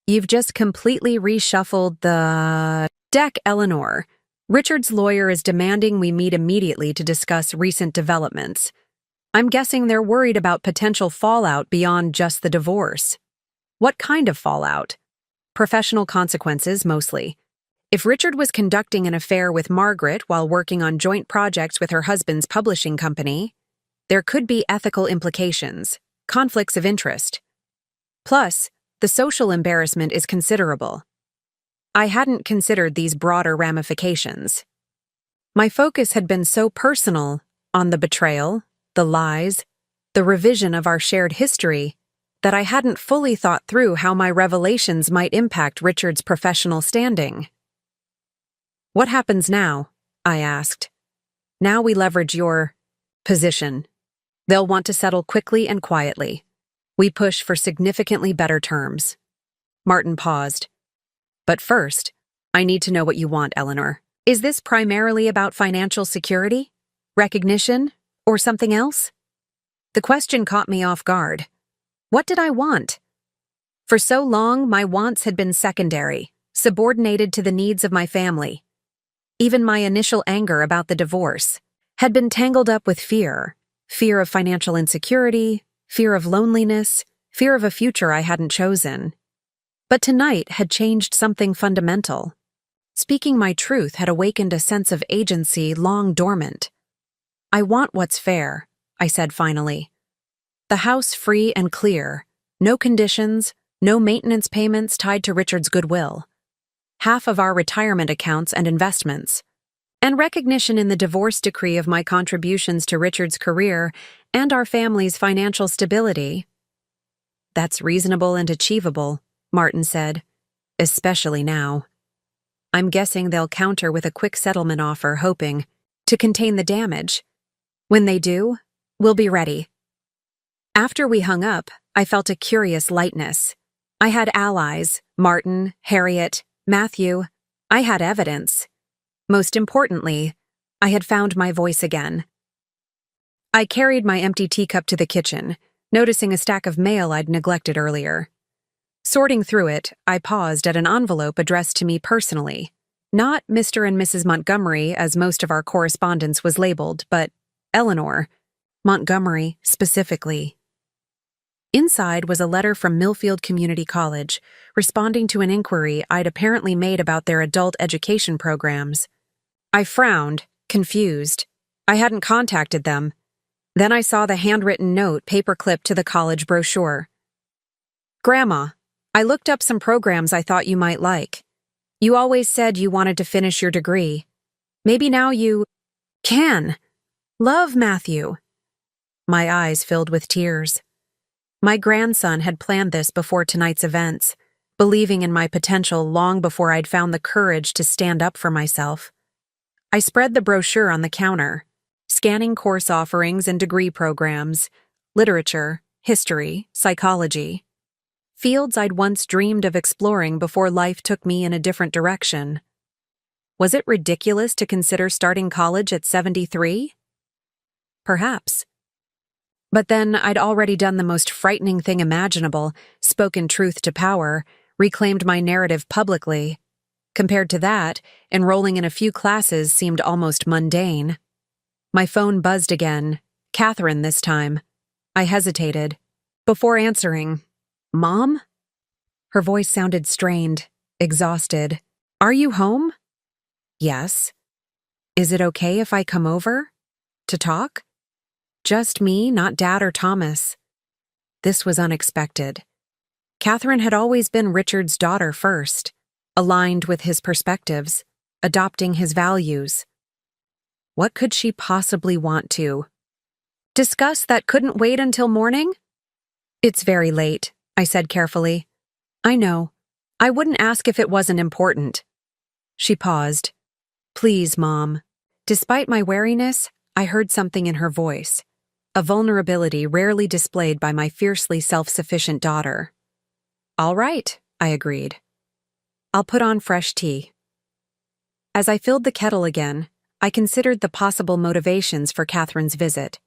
You've just completely reshuffled the deck, Eleanor. Richard's lawyer is demanding we meet immediately to discuss recent developments. I'm guessing they're worried about potential fallout beyond just the divorce. What kind of fallout? Professional consequences, mostly. If Richard was conducting an affair with Margaret while working on joint projects with her husband's publishing company, there could be ethical implications, conflicts of interest. Plus, the social embarrassment is considerable. I hadn't considered these broader ramifications. My focus had been so personal on the betrayal, the lies, the revision of our shared history, that I hadn't fully thought through how my revelations might impact Richard's professional standing. What happens now? I asked. Now we leverage your position. They'll want to settle quickly and quietly. We push for significantly better terms. Martin paused. But first, I need to know what you want, Eleanor. Is this primarily about financial security, recognition, or something else? The question caught me off guard. What did I want? For so long, my wants had been secondary, subordinated to the needs of my family. Even my initial anger about the divorce had been tangled up with fear of financial insecurity, fear of loneliness, fear of a future I hadn't chosen. But tonight had changed something fundamental. Speaking my truth had awakened a sense of agency long dormant. I want what's fair, I said finally. The house free and clear, no conditions, no maintenance payments tied to Richard's goodwill. Half of our retirement accounts and investments, and recognition in the divorce decree of my contributions to Richard's career and our family's financial stability. That's reasonable and achievable, Martin said. especially now. I'm guessing they'll counter with a quick settlement offer, hoping to contain the damage. When they do, we'll be ready. After we hung up, I felt a curious lightness. I had allies, Martin, Harriet, Matthew. I had evidence. Most importantly, I had found my voice again. I carried my empty teacup to the kitchen, noticing a stack of mail I'd neglected earlier. Sorting through it, I paused at an envelope addressed to me personally. Not Mr. and Mrs. Montgomery, as most of our correspondence was labeled, but Eleanor. Montgomery, specifically. Inside was a letter from Millfield Community College, responding to an inquiry I'd apparently made about their adult education programs. I frowned, confused. I hadn't contacted them. Then I saw the handwritten note paperclipped to the college brochure. Grandma, I looked up some programs I thought you might like. You always said you wanted to finish your degree. Maybe now you can. Love, Matthew. My eyes filled with tears. My grandson had planned this before tonight's events, believing in my potential long before I'd found the courage to stand up for myself. I spread the brochure on the counter, scanning course offerings and degree programs, literature, history, psychology. Fields I'd once dreamed of exploring before life took me in a different direction. Was it ridiculous to consider starting college at 73? Perhaps. But then I'd already done the most frightening thing imaginable, spoken truth to power, reclaimed my narrative publicly. Compared to that, enrolling in a few classes seemed almost mundane. My phone buzzed again. Catherine this time. I hesitated. Before answering, "Mom?" Her voice sounded strained, exhausted. "Are you home?" "Yes." "Is it okay if I come over? To talk?" "Just me, not Dad or Thomas." This was unexpected. Catherine had always been Richard's daughter first, aligned with his perspectives, adopting his values. What could she possibly want to discuss that couldn't wait until morning? "It's very late," I said carefully. "I know. I wouldn't ask if it wasn't important." She paused. "Please, Mom." Despite my wariness, I heard something in her voice, a vulnerability rarely displayed by my fiercely self-sufficient daughter. "All right," I agreed. "I'll put on fresh tea." As I filled the kettle again, I considered the possible motivations for Catherine's visit.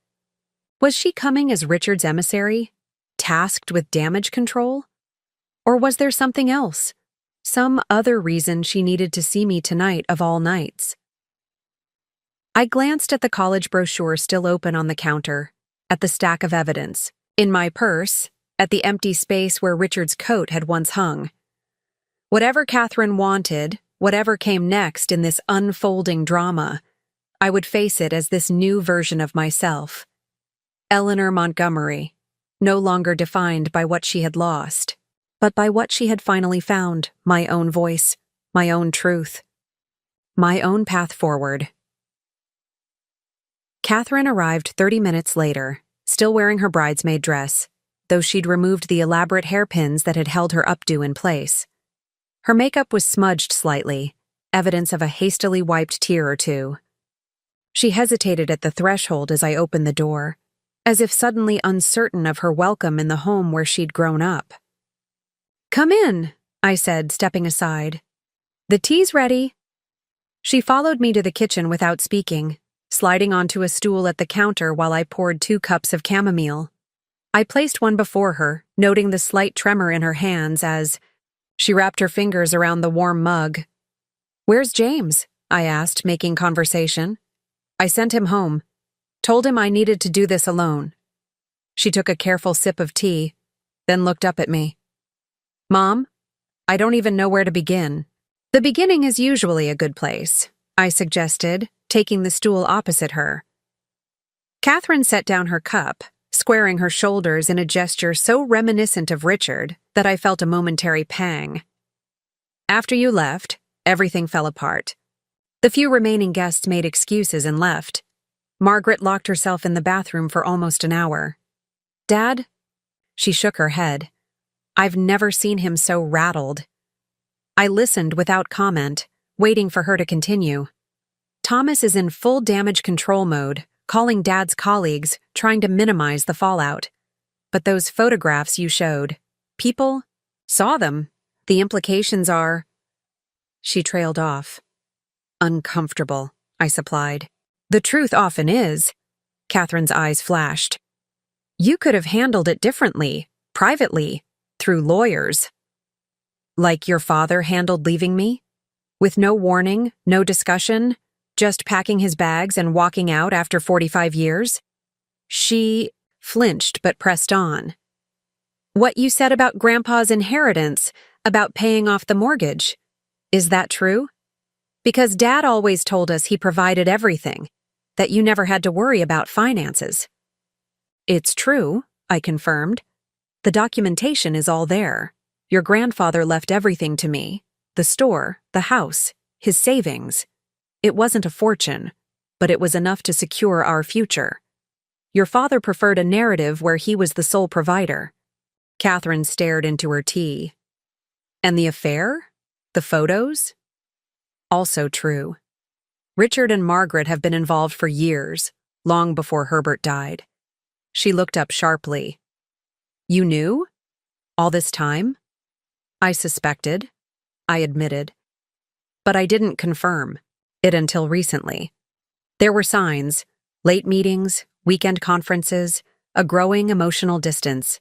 Was she coming as Richard's emissary, tasked with damage control? Or was there something else? Some other reason she needed to see me tonight of all nights? I glanced at the college brochure still open on the counter, at the stack of evidence, in my purse, at the empty space where Richard's coat had once hung. Whatever Catherine wanted, whatever came next in this unfolding drama, I would face it as this new version of myself. Eleanor Montgomery, no longer defined by what she had lost, but by what she had finally found, my own voice, my own truth, my own path forward. Catherine arrived 30 minutes later, still wearing her bridesmaid dress, though she'd removed the elaborate hairpins that had held her updo in place. Her makeup was smudged slightly, evidence of a hastily wiped tear or two. She hesitated at the threshold as I opened the door, as if suddenly uncertain of her welcome in the home where she'd grown up. "Come in," I said, stepping aside. "The tea's ready." She followed me to the kitchen without speaking, sliding onto a stool at the counter while I poured 2 cups of chamomile. I placed one before her, noting the slight tremor in her hands as she wrapped her fingers around the warm mug. "Where's James?" I asked, making conversation. "I sent him home. Told him I needed to do this alone." She took a careful sip of tea, then looked up at me. "Mom, I don't even know where to begin." "The beginning is usually a good place," I suggested, taking the stool opposite her. Catherine set down her cup, squaring her shoulders in a gesture so reminiscent of Richard that I felt a momentary pang. "After you left, everything fell apart. The few remaining guests made excuses and left. Margaret locked herself in the bathroom for almost an hour. Dad?" She shook her head. I've never seen him so rattled. I listened without comment, waiting for her to continue. Thomas is in full damage control mode, calling Dad's colleagues, trying to minimize the fallout. But those photographs you showed, people saw them. The implications are... She trailed off. Uncomfortable, I supplied. The truth often is. Catherine's eyes flashed. You could have handled it differently, privately, through lawyers. Like your father handled leaving me? With no warning, no discussion, just packing his bags and walking out after 45 years? She flinched but pressed on. What you said about Grandpa's inheritance, about paying off the mortgage, is that true? Because Dad always told us he provided everything, that you never had to worry about finances. It's true, I confirmed. The documentation is all there. Your grandfather left everything to me. The store, the house, his savings. It wasn't a fortune, but it was enough to secure our future. Your father preferred a narrative where he was the sole provider. Catherine stared into her tea. And the affair? The photos? Also true. Richard and Margaret have been involved for years, long before Herbert died. She looked up sharply. You knew? All this time? I suspected. I admitted. But I didn't confirm it until recently. There were signs, late meetings, weekend conferences, a growing emotional distance.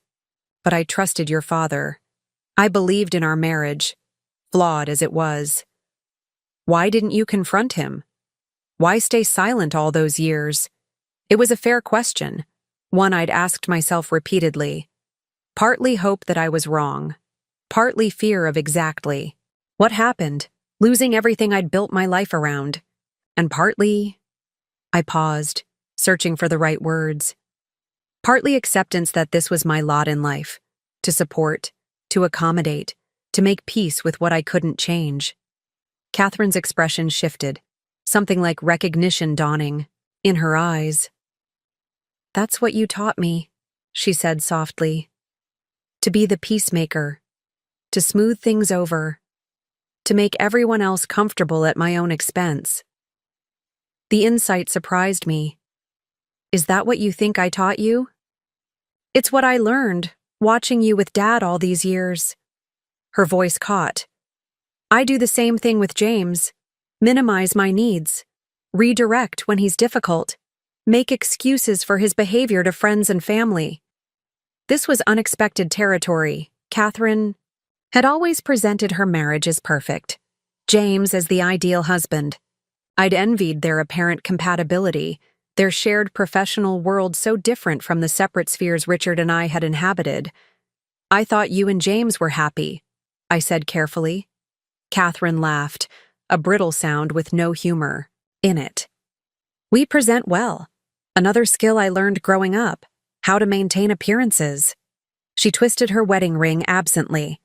But I trusted your father. I believed in our marriage, flawed as it was. Why didn't you confront him? Why stay silent all those years? It was a fair question, one I'd asked myself repeatedly. Partly hope that I was wrong, partly fear of exactly what happened, losing everything I'd built my life around, and partly... I paused, searching for the right words. Partly acceptance that this was my lot in life, to support, to accommodate, to make peace with what I couldn't change. Catherine's expression shifted, something like recognition dawning in her eyes. That's what you taught me, she said softly. To be the peacemaker, to smooth things over, to make everyone else comfortable at my own expense. The insight surprised me. Is that what you think I taught you? It's what I learned, watching you with Dad all these years. Her voice caught. I do the same thing with James. Minimize my needs. Redirect when he's difficult. Make excuses for his behavior to friends and family. This was unexpected territory. Catherine had always presented her marriage as perfect. James as the ideal husband. I'd envied their apparent compatibility, their shared professional world so different from the separate spheres Richard and I had inhabited. I thought you and James were happy, I said carefully. Catherine laughed, a brittle sound with no humor in it. We present well. Another skill I learned growing up, how to maintain appearances. She twisted her wedding ring absently.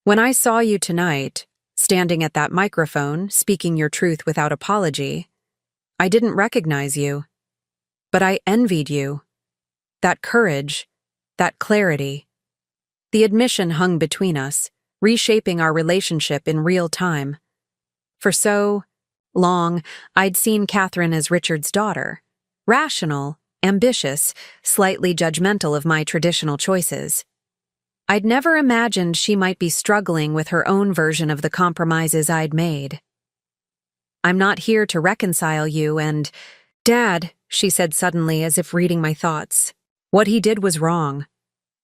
When I saw you tonight, standing at that microphone, speaking your truth without apology, I didn't recognize you. But I envied you. That courage, that clarity. The admission hung between us, reshaping our relationship in real time. For so long, I'd seen Catherine as Richard's daughter, rational, ambitious, slightly judgmental of my traditional choices. I'd never imagined she might be struggling with her own version of the compromises I'd made. I'm not here to reconcile you and... Dad, she said suddenly as if reading my thoughts. What he did was wrong.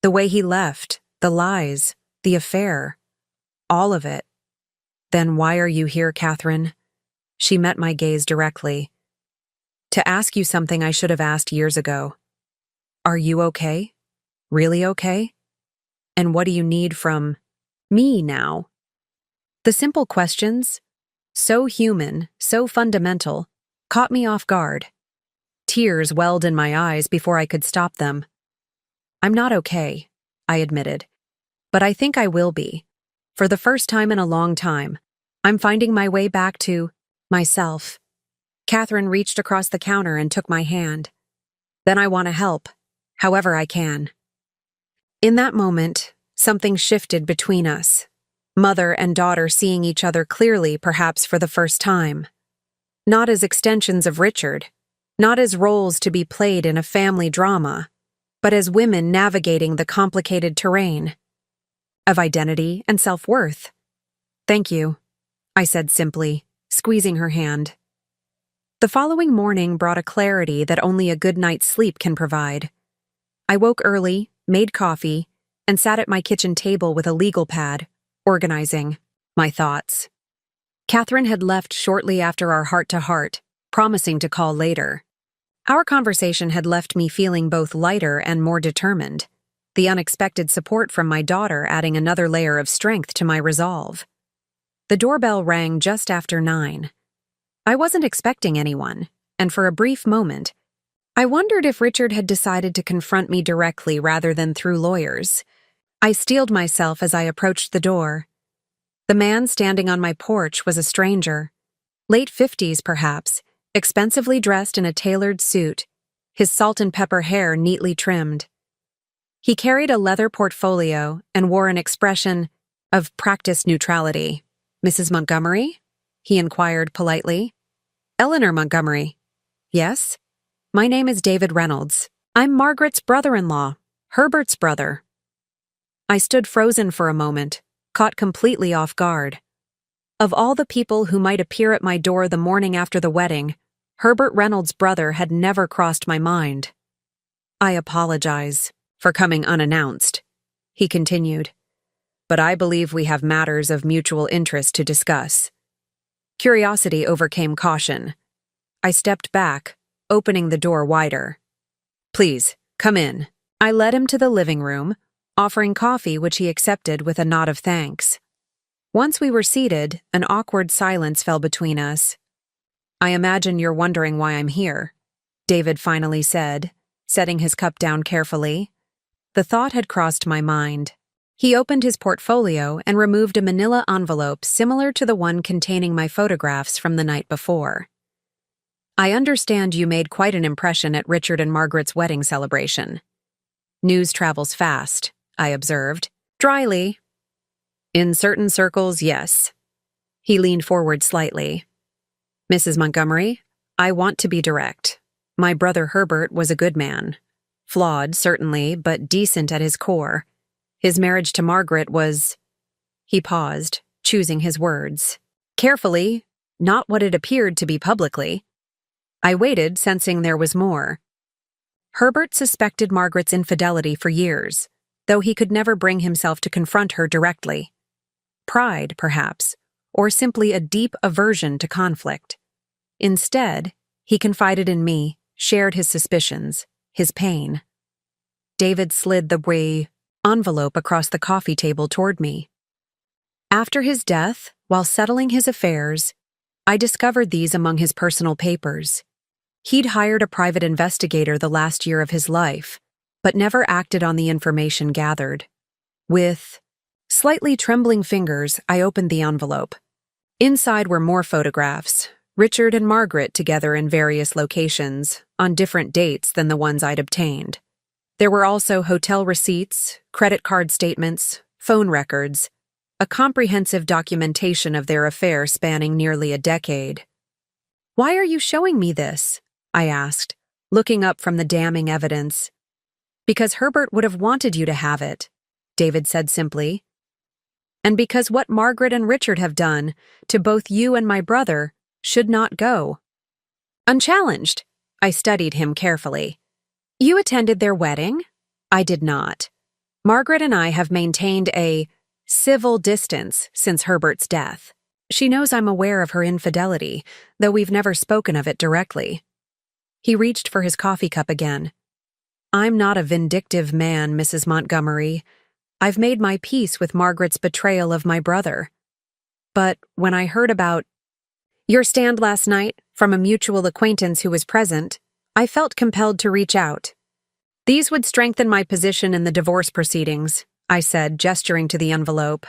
The way he left, the lies, the affair. All of it. Then why are you here, Catherine? She met my gaze directly. To ask you something I should have asked years ago. Are you okay? Really okay? And what do you need from me now? The simple questions, so human, so fundamental, caught me off guard. Tears welled in my eyes before I could stop them. I'm not okay, I admitted. But I think I will be. For the first time in a long time, I'm finding my way back to myself. Catherine reached across the counter and took my hand. Then I want to help, however I can. In that moment, something shifted between us. Mother and daughter seeing each other clearly, perhaps for the first time. Not as extensions of Richard, not as roles to be played in a family drama, but as women navigating the complicated terrain of identity and self-worth. "Thank you," I said simply, squeezing her hand. The following morning brought a clarity that only a good night's sleep can provide. I woke early, made coffee, and sat at my kitchen table with a legal pad, organizing my thoughts. Catherine had left shortly after our heart-to-heart, promising to call later. Our conversation had left me feeling both lighter and more determined, the unexpected support from my daughter adding another layer of strength to my resolve. The doorbell rang just after 9. I wasn't expecting anyone, and for a brief moment, I wondered if Richard had decided to confront me directly rather than through lawyers. I steeled myself as I approached the door. The man standing on my porch was a stranger, late 50s perhaps, expensively dressed in a tailored suit, his salt and pepper hair neatly trimmed. He carried a leather portfolio and wore an expression of practiced neutrality. "Mrs. Montgomery?" he inquired politely. "Eleanor Montgomery." "Yes? My name is David Reynolds. I'm Margaret's brother-in-law, Herbert's brother." I stood frozen for a moment, caught completely off guard. Of all the people who might appear at my door the morning after the wedding, Herbert Reynolds' brother had never crossed my mind. "I apologize for coming unannounced," he continued, "but I believe we have matters of mutual interest to discuss." Curiosity overcame caution. I stepped back, opening the door wider. "Please, come in." I led him to the living room, offering coffee which he accepted with a nod of thanks. Once we were seated, an awkward silence fell between us. "I imagine you're wondering why I'm here," David finally said, setting his cup down carefully. The thought had crossed my mind. He opened his portfolio and removed a manila envelope similar to the one containing my photographs from the night before. "I understand you made quite an impression at Richard and Margaret's wedding celebration." "News travels fast," I observed, dryly. "In certain circles, yes." He leaned forward slightly. "Mrs. Montgomery, I want to be direct. My brother Herbert was a good man. Flawed, certainly, but decent at his core. His marriage to Margaret was—" He paused, choosing his words. "Carefully, not what it appeared to be publicly." I waited, sensing there was more. Herbert suspected Margaret's infidelity for years, though he could never bring himself to confront her directly. Pride, perhaps, or simply a deep aversion to conflict. Instead, he confided in me, shared his suspicions, his pain. David slid the envelope across the coffee table toward me. After his death, while settling his affairs, I discovered these among his personal papers. He'd hired a private investigator the last year of his life, but never acted on the information gathered. With slightly trembling fingers, I opened the envelope. Inside were more photographs, Richard and Margaret together in various locations, on different dates than the ones I'd obtained. There were also hotel receipts, credit card statements, phone records, a comprehensive documentation of their affair spanning nearly a decade. "Why are you showing me this?" I asked, looking up from the damning evidence. "Because Herbert would have wanted you to have it," David said simply. "And because what Margaret and Richard have done to both you and my brother should not go unchallenged." I studied him carefully. "You attended their wedding?" I did not. Margaret and I have maintained a civil distance since Herbert's death. She knows I'm aware of her infidelity, though we've never spoken of it directly. He reached for his coffee cup again. "I'm not a vindictive man, Mrs. Montgomery. I've made my peace with Margaret's betrayal of my brother. But when I heard about your stand last night from a mutual acquaintance who was present, I felt compelled to reach out. These would strengthen my position in the divorce proceedings," I said, gesturing to the envelope.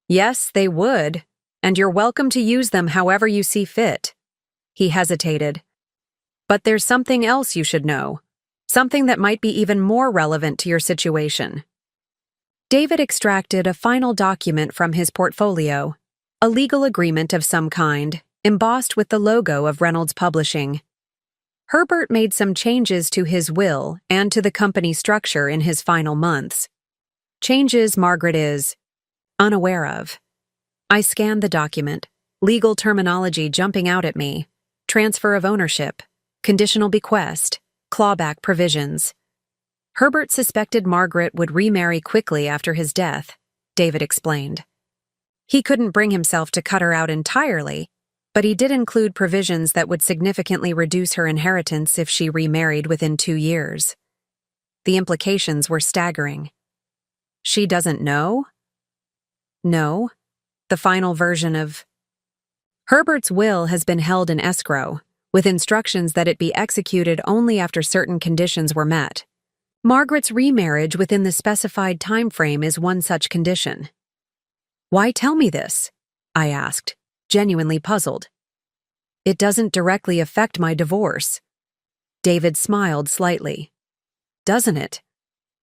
"Yes, they would, and you're welcome to use them however you see fit." He hesitated. "But there's something else you should know, something that might be even more relevant to your situation." David extracted a final document from his portfolio, a legal agreement of some kind, embossed with the logo of Reynolds Publishing. Herbert made some changes to his will and to the company structure in his final months. Changes Margaret is unaware of. I scanned the document, legal terminology jumping out at me: transfer of ownership, conditional bequest, clawback provisions. Herbert suspected Margaret would remarry quickly after his death, David explained. He couldn't bring himself to cut her out entirely, but he did include provisions that would significantly reduce her inheritance if she remarried within 2 years. The implications were staggering. She doesn't know? No. The final version of Herbert's will has been held in escrow, with instructions that it be executed only after certain conditions were met. Margaret's remarriage within the specified time frame is one such condition. Why tell me this? I asked, genuinely puzzled. It doesn't directly affect my divorce. David smiled slightly. Doesn't it?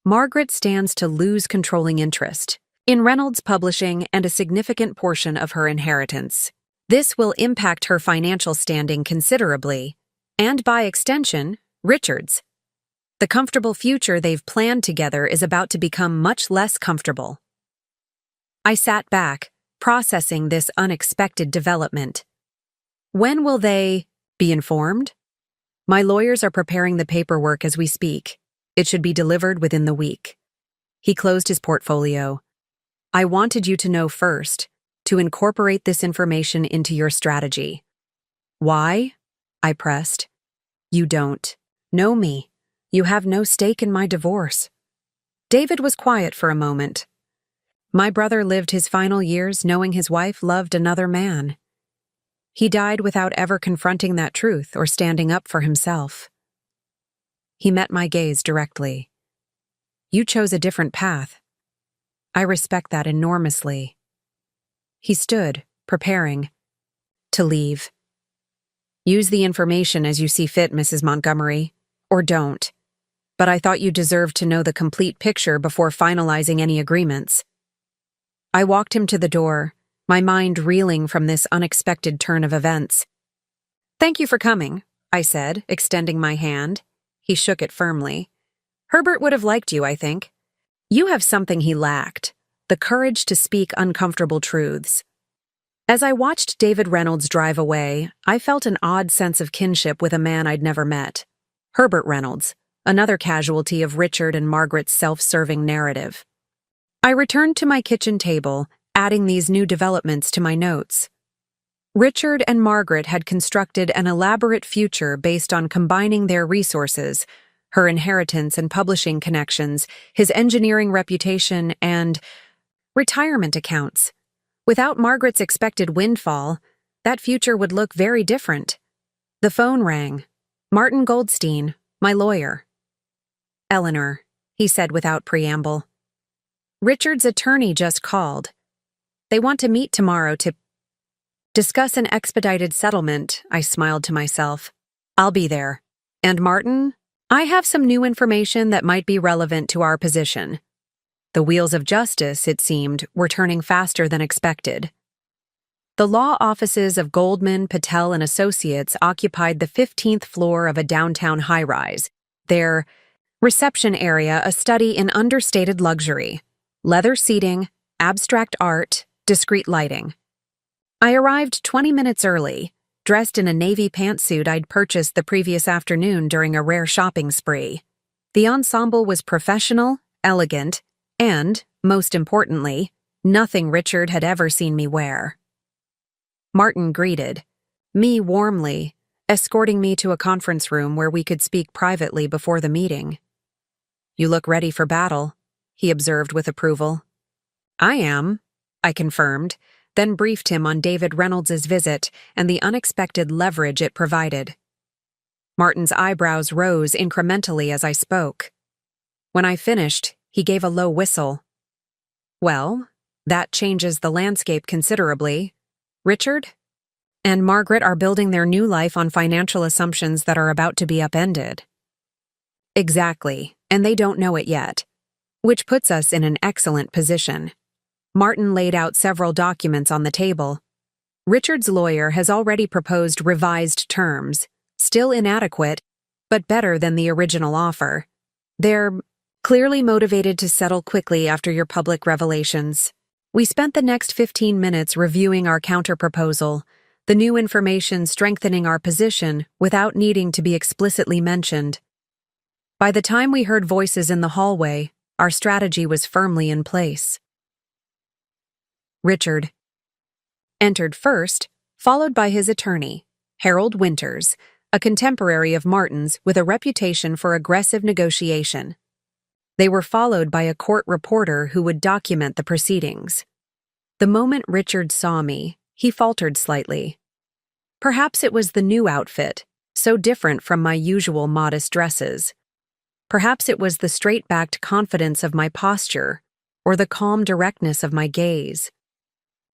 Margaret stands to lose controlling interest in Reynolds Publishing and a significant portion of her inheritance. This will impact her financial standing considerably, and by extension, Richard's. The comfortable future they've planned together is about to become much less comfortable. I sat back, processing this unexpected development. When will they be informed? My lawyers are preparing the paperwork as we speak. It should be delivered within the week. He closed his portfolio. I wanted you to know first, to incorporate this information into your strategy. Why? I pressed. You don't know me. You have no stake in my divorce. David was quiet for a moment. My brother lived his final years knowing his wife loved another man. He died without ever confronting that truth or standing up for himself. He met my gaze directly. You chose a different path. I respect that enormously. He stood, preparing to leave. Use the information as you see fit, Mrs. Montgomery, or don't. But I thought you deserved to know the complete picture before finalizing any agreements. I walked him to the door, my mind reeling from this unexpected turn of events. Thank you for coming, I said, extending my hand. He shook it firmly. Herbert would have liked you, I think. You have something he lacked, the courage to speak uncomfortable truths. As I watched David Reynolds drive away, I felt an odd sense of kinship with a man I'd never met. Herbert Reynolds, another casualty of Richard and Margaret's self-serving narrative. I returned to my kitchen table, adding these new developments to my notes. Richard and Margaret had constructed an elaborate future based on combining their resources, her inheritance and publishing connections, his engineering reputation, and retirement accounts. Without Margaret's expected windfall, that future would look very different. The phone rang. Martin Goldstein, my lawyer. Eleanor, he said without preamble. Richard's attorney just called. They want to meet tomorrow to discuss an expedited settlement, I smiled to myself. I'll be there. And Martin, I have some new information that might be relevant to our position. The wheels of justice, it seemed, were turning faster than expected. The law offices of Goldman, Patel, and Associates occupied the 15th floor of a downtown high-rise, their reception area a study in understated luxury. Leather seating, abstract art, discreet lighting. I arrived 20 minutes early, dressed in a navy pantsuit I'd purchased the previous afternoon during a rare shopping spree. The ensemble was professional, elegant, and, most importantly, nothing Richard had ever seen me wear. Martin greeted me warmly, escorting me to a conference room where we could speak privately before the meeting. You look ready for battle, he observed with approval. I am, I confirmed, then briefed him on David Reynolds's visit and the unexpected leverage it provided. Martin's eyebrows rose incrementally as I spoke. When I finished, he gave a low whistle. Well, that changes the landscape considerably. Richard and Margaret are building their new life on financial assumptions that are about to be upended. Exactly, and they don't know it yet. which puts us in an excellent position. Martin laid out several documents on the table. Richard's lawyer has already proposed revised terms, still inadequate, but better than the original offer. They're clearly motivated to settle quickly after your public revelations. We spent the next 15 minutes reviewing our counterproposal, the new information strengthening our position without needing to be explicitly mentioned. By the time we heard voices in the hallway, our strategy was firmly in place. Richard entered first, followed by his attorney, Harold Winters, a contemporary of Martin's with a reputation for aggressive negotiation. They were followed by a court reporter who would document the proceedings. The moment Richard saw me, he faltered slightly. Perhaps it was the new outfit, so different from my usual modest dresses. Perhaps it was the straight-backed confidence of my posture, or the calm directness of my gaze.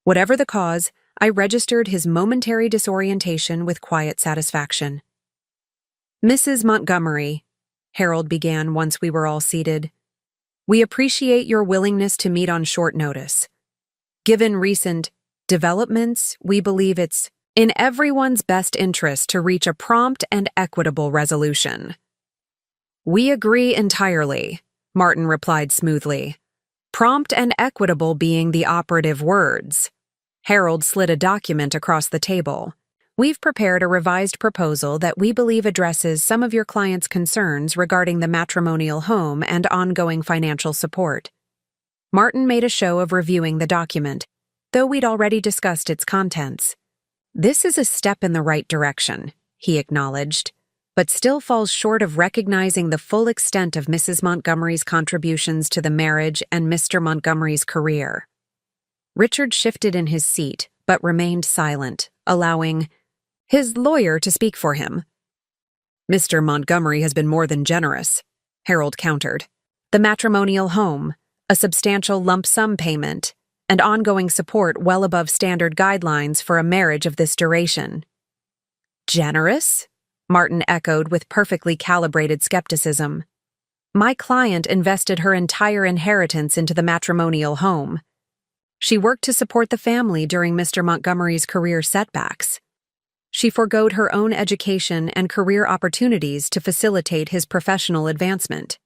Whatever the cause, I registered his momentary disorientation with quiet satisfaction. "Mrs. Montgomery," Harold began once we were all seated, "we appreciate your willingness to meet on short notice. Given recent developments, we believe it's in everyone's best interest to reach a prompt and equitable resolution." "We agree entirely," Martin replied smoothly. Prompt and equitable being the operative words. Harold slid a document across the table. "We've prepared a revised proposal that we believe addresses some of your client's concerns regarding the matrimonial home and ongoing financial support." Martin made a show of reviewing the document, though we'd already discussed its contents. "This is a step in the right direction," he acknowledged, "but still falls short of recognizing the full extent of Mrs. Montgomery's contributions to the marriage and Mr. Montgomery's career." Richard shifted in his seat, but remained silent, allowing his lawyer to speak for him. "Mr. Montgomery has been more than generous," Harold countered. "The matrimonial home, a substantial lump sum payment, and ongoing support well above standard guidelines for a marriage of this duration." "Generous?" Martin echoed with perfectly calibrated skepticism. "My client invested her entire inheritance into the matrimonial home. She worked to support the family during Mr. Montgomery's career setbacks. She forgoed her own education and career opportunities to facilitate his professional advancement."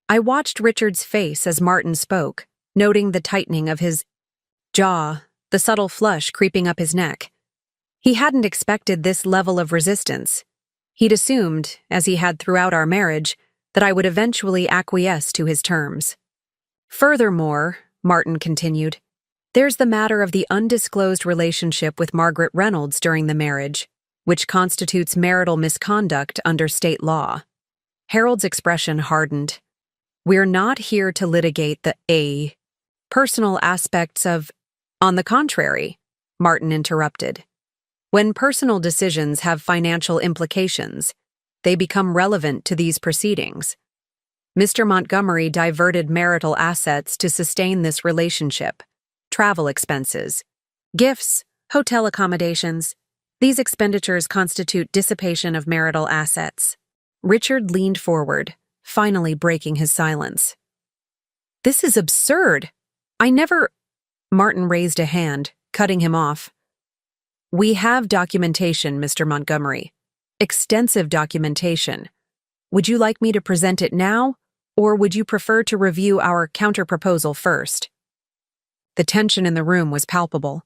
I watched Richard's face as Martin spoke, noting the tightening of his jaw, the subtle flush creeping up his neck. He hadn't expected this level of resistance. He'd assumed, as he had throughout our marriage, that I would eventually acquiesce to his terms. "Furthermore," Martin continued, "there's the matter of the undisclosed relationship with Margaret Reynolds during the marriage, which constitutes marital misconduct under state law." Harold's expression hardened. "We're not here to litigate the personal aspects of—" "On the contrary," Martin interrupted. "When personal decisions have financial implications, they become relevant to these proceedings. Mr. Montgomery diverted marital assets to sustain this relationship, travel expenses, gifts, hotel accommodations. These expenditures constitute dissipation of marital assets." Richard leaned forward, finally breaking his silence. "This is absurd. I never—" Martin raised a hand, cutting him off. "We have documentation, Mr. Montgomery. Extensive documentation. Would you like me to present it now, or would you prefer to review our counterproposal first?" The tension in the room was palpable.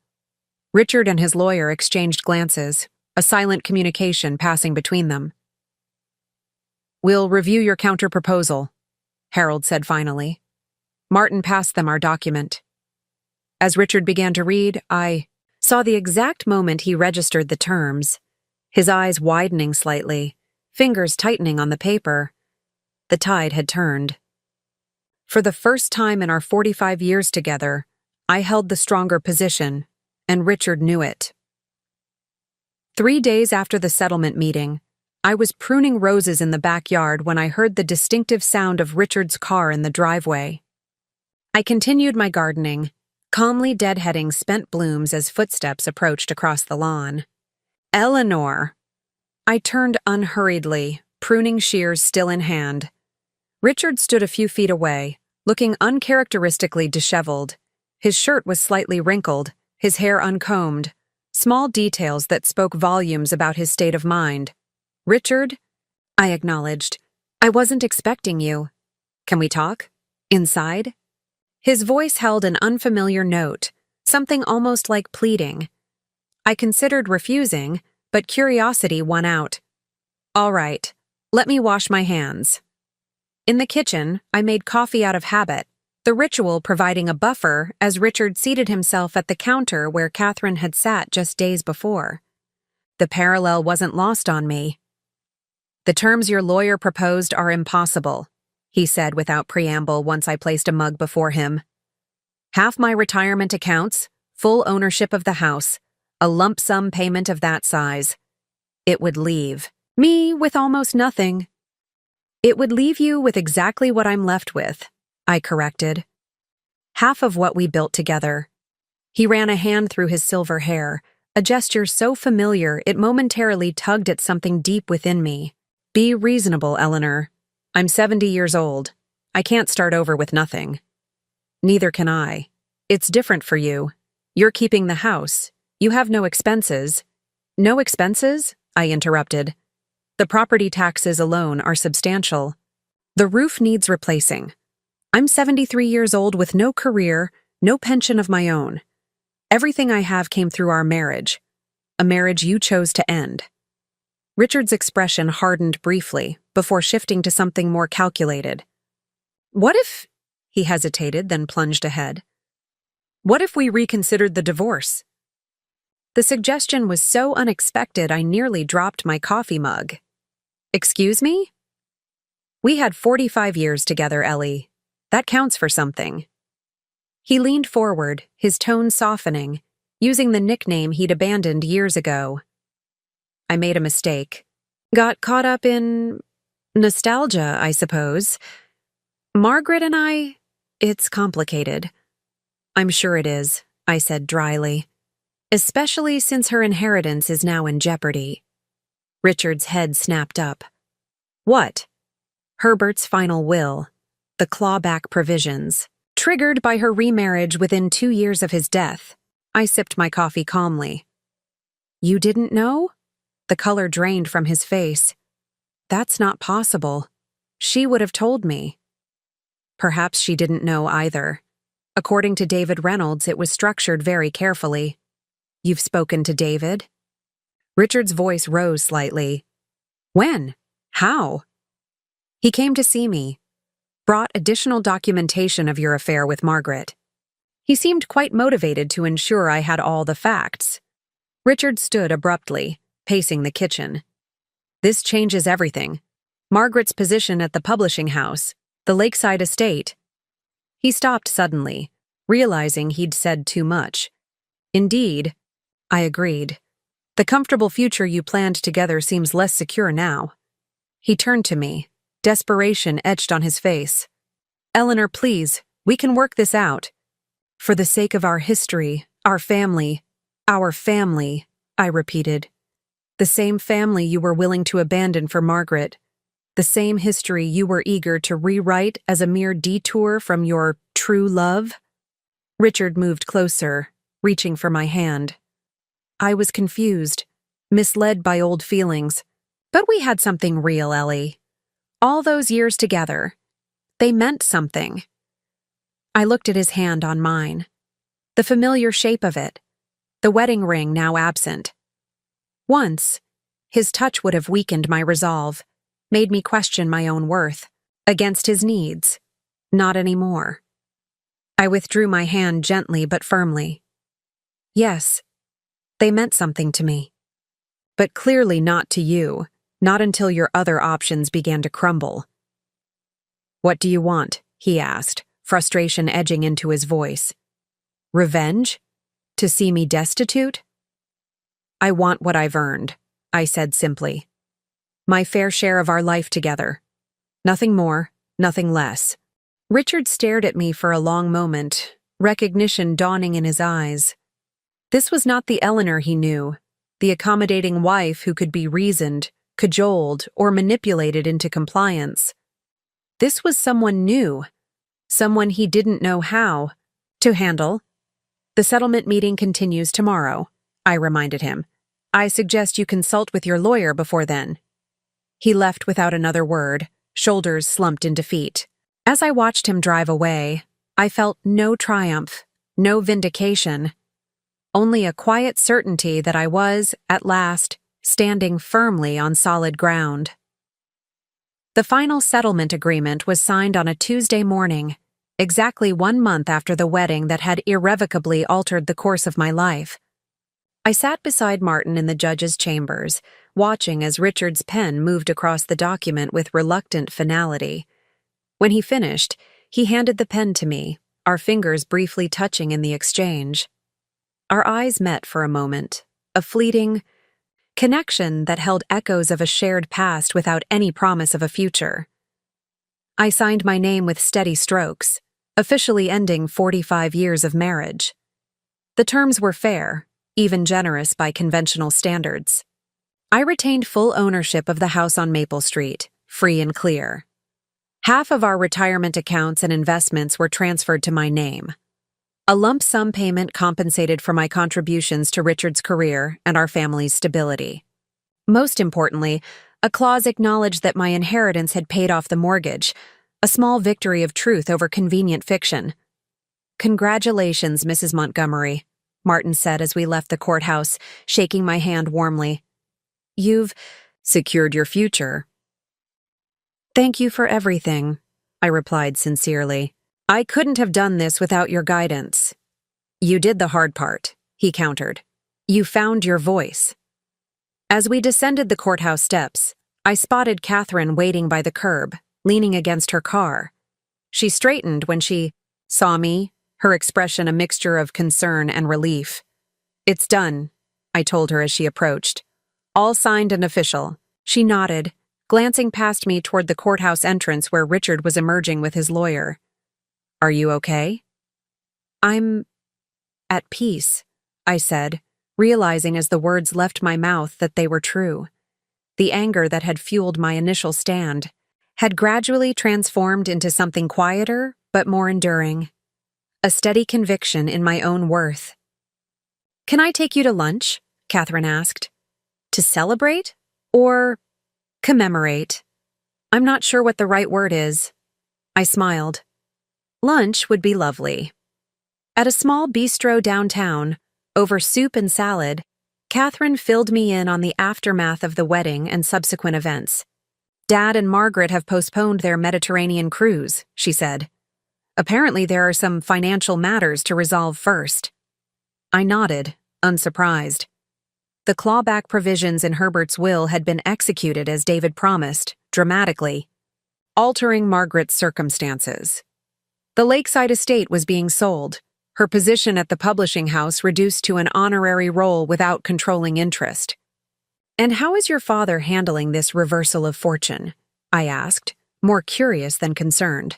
Richard and his lawyer exchanged glances, a silent communication passing between them. "We'll review your counterproposal," Harold said finally. Martin passed them our document. As Richard began to read, I saw the exact moment he registered the terms, his eyes widening slightly, fingers tightening on the paper. The tide had turned. For the first time in our 45 years together, I held the stronger position, and Richard knew it. 3 days after the settlement meeting, I was pruning roses in the backyard when I heard the distinctive sound of Richard's car in the driveway. I continued my gardening, calmly deadheading spent blooms as footsteps approached across the lawn. "Eleanor!" I turned unhurriedly, pruning shears still in hand. Richard stood a few feet away, looking uncharacteristically disheveled. His shirt was slightly wrinkled, his hair uncombed, small details that spoke volumes about his state of mind. "Richard?" I acknowledged. "I wasn't expecting you. Can we talk? Inside?" His voice held an unfamiliar note, something almost like pleading. I considered refusing, but curiosity won out. "All right, let me wash my hands." In the kitchen, I made coffee out of habit, the ritual providing a buffer as Richard seated himself at the counter where Catherine had sat just days before. The parallel wasn't lost on me. "The terms your lawyer proposed are impossible," he said without preamble once I placed a mug before him. "Half my retirement accounts, full ownership of the house, a lump sum payment of that size. It would leave me with almost nothing." "It would leave you with exactly what I'm left with," I corrected. "Half of what we built together." He ran a hand through his silver hair, a gesture so familiar it momentarily tugged at something deep within me. "Be reasonable, Eleanor. I'm 70 years old. I can't start over with nothing." "Neither can I. It's different for you. You're keeping the house. You have no expenses." "No expenses?" I interrupted. "The property taxes alone are substantial. The roof needs replacing. I'm 73 years old with no career, no pension of my own. Everything I have came through our marriage, a marriage you chose to end." Richard's expression hardened briefly, before shifting to something more calculated. "What if—" he hesitated, then plunged ahead. "What if we reconsidered the divorce?" The suggestion was so unexpected I nearly dropped my coffee mug. "Excuse me?" "We had 45 years together, Ellie. That counts for something." He leaned forward, his tone softening, using the nickname he'd abandoned years ago. "I made a mistake. Got caught up in nostalgia, I suppose. Margaret and I, it's complicated." "I'm sure it is," I said dryly. "Especially since her inheritance is now in jeopardy." Richard's head snapped up. "What?" "Herbert's final will. The clawback provisions. Triggered by her remarriage within 2 years of his death." I sipped my coffee calmly. "You didn't know?" The color drained from his face. "That's not possible. She would have told me." Perhaps she didn't know either. According to David Reynolds, it was structured very carefully. "You've spoken to David?" Richard's voice rose slightly. "When? How?" "He came to see me. Brought additional documentation of your affair with Margaret. He seemed quite motivated to ensure I had all the facts." Richard stood abruptly, pacing the kitchen. "This changes everything. Margaret's position at the publishing house, the Lakeside estate." He stopped suddenly, realizing he'd said too much. "Indeed," I agreed. "The comfortable future you planned together seems less secure now." He turned to me, desperation etched on his face. "Eleanor, please, we can work this out. For the sake of our history, our family," I repeated. "The same family you were willing to abandon for Margaret. The same history you were eager to rewrite as a mere detour from your true love." Richard moved closer, reaching for my hand. I was confused, misled by old feelings. But we had something real, Ellie. All those years together. They meant something. I looked at his hand on mine. The familiar shape of it. The wedding ring now absent. Once, his touch would have weakened my resolve, made me question my own worth, against his needs. Not anymore. I withdrew my hand gently but firmly. Yes, they meant something to me. But clearly not to you, not until your other options began to crumble. "What do you want?" he asked, frustration edging into his voice. "Revenge? To see me destitute?" "I want what I've earned," I said simply. "My fair share of our life together. Nothing more, nothing less." Richard stared at me for a long moment, recognition dawning in his eyes. This was not the Eleanor he knew, the accommodating wife who could be reasoned, cajoled, or manipulated into compliance. This was someone new, someone he didn't know how to handle. The settlement meeting continues tomorrow, I reminded him. I suggest you consult with your lawyer before then. He left without another word, shoulders slumped in defeat. As I watched him drive away, I felt no triumph, no vindication, only a quiet certainty that I was, at last, standing firmly on solid ground. The final settlement agreement was signed on a Tuesday morning, exactly 1 month after the wedding that had irrevocably altered the course of my life. I sat beside Martin in the judge's chambers, watching as Richard's pen moved across the document with reluctant finality. When he finished, he handed the pen to me, our fingers briefly touching in the exchange. Our eyes met for a moment, a fleeting connection that held echoes of a shared past without any promise of a future. I signed my name with steady strokes, officially ending 45 years of marriage. The terms were fair, even generous by conventional standards. I retained full ownership of the house on Maple Street, free and clear. Half of our retirement accounts and investments were transferred to my name. A lump sum payment compensated for my contributions to Richard's career and our family's stability. Most importantly, a clause acknowledged that my inheritance had paid off the mortgage, a small victory of truth over convenient fiction. "Congratulations, Mrs. Montgomery," Martin said as we left the courthouse, shaking my hand warmly. "You've secured your future." "Thank you for everything," I replied sincerely. "I couldn't have done this without your guidance." "You did the hard part," he countered. "You found your voice." As we descended the courthouse steps, I spotted Catherine waiting by the curb, leaning against her car. She straightened when she saw me, her expression a mixture of concern and relief. "It's done," I told her as she approached. "All signed and official." She nodded, glancing past me toward the courthouse entrance where Richard was emerging with his lawyer. "Are you okay?" "I'm at peace," I said, realizing as the words left my mouth that they were true. The anger that had fueled my initial stand had gradually transformed into something quieter but more enduring. A steady conviction in my own worth. "Can I take you to lunch?" Catherine asked. "To celebrate? Or commemorate? I'm not sure what the right word is." I smiled. Lunch would be lovely. At a small bistro downtown, over soup and salad, Catherine filled me in on the aftermath of the wedding and subsequent events. "Dad and Margaret have postponed their Mediterranean cruise," she said. "Apparently there are some financial matters to resolve first." I nodded, unsurprised. The clawback provisions in Herbert's will had been executed as David promised, dramatically, altering Margaret's circumstances. The Lakeside estate was being sold, her position at the publishing house reduced to an honorary role without controlling interest. "And how is your father handling this reversal of fortune?" I asked, more curious than concerned.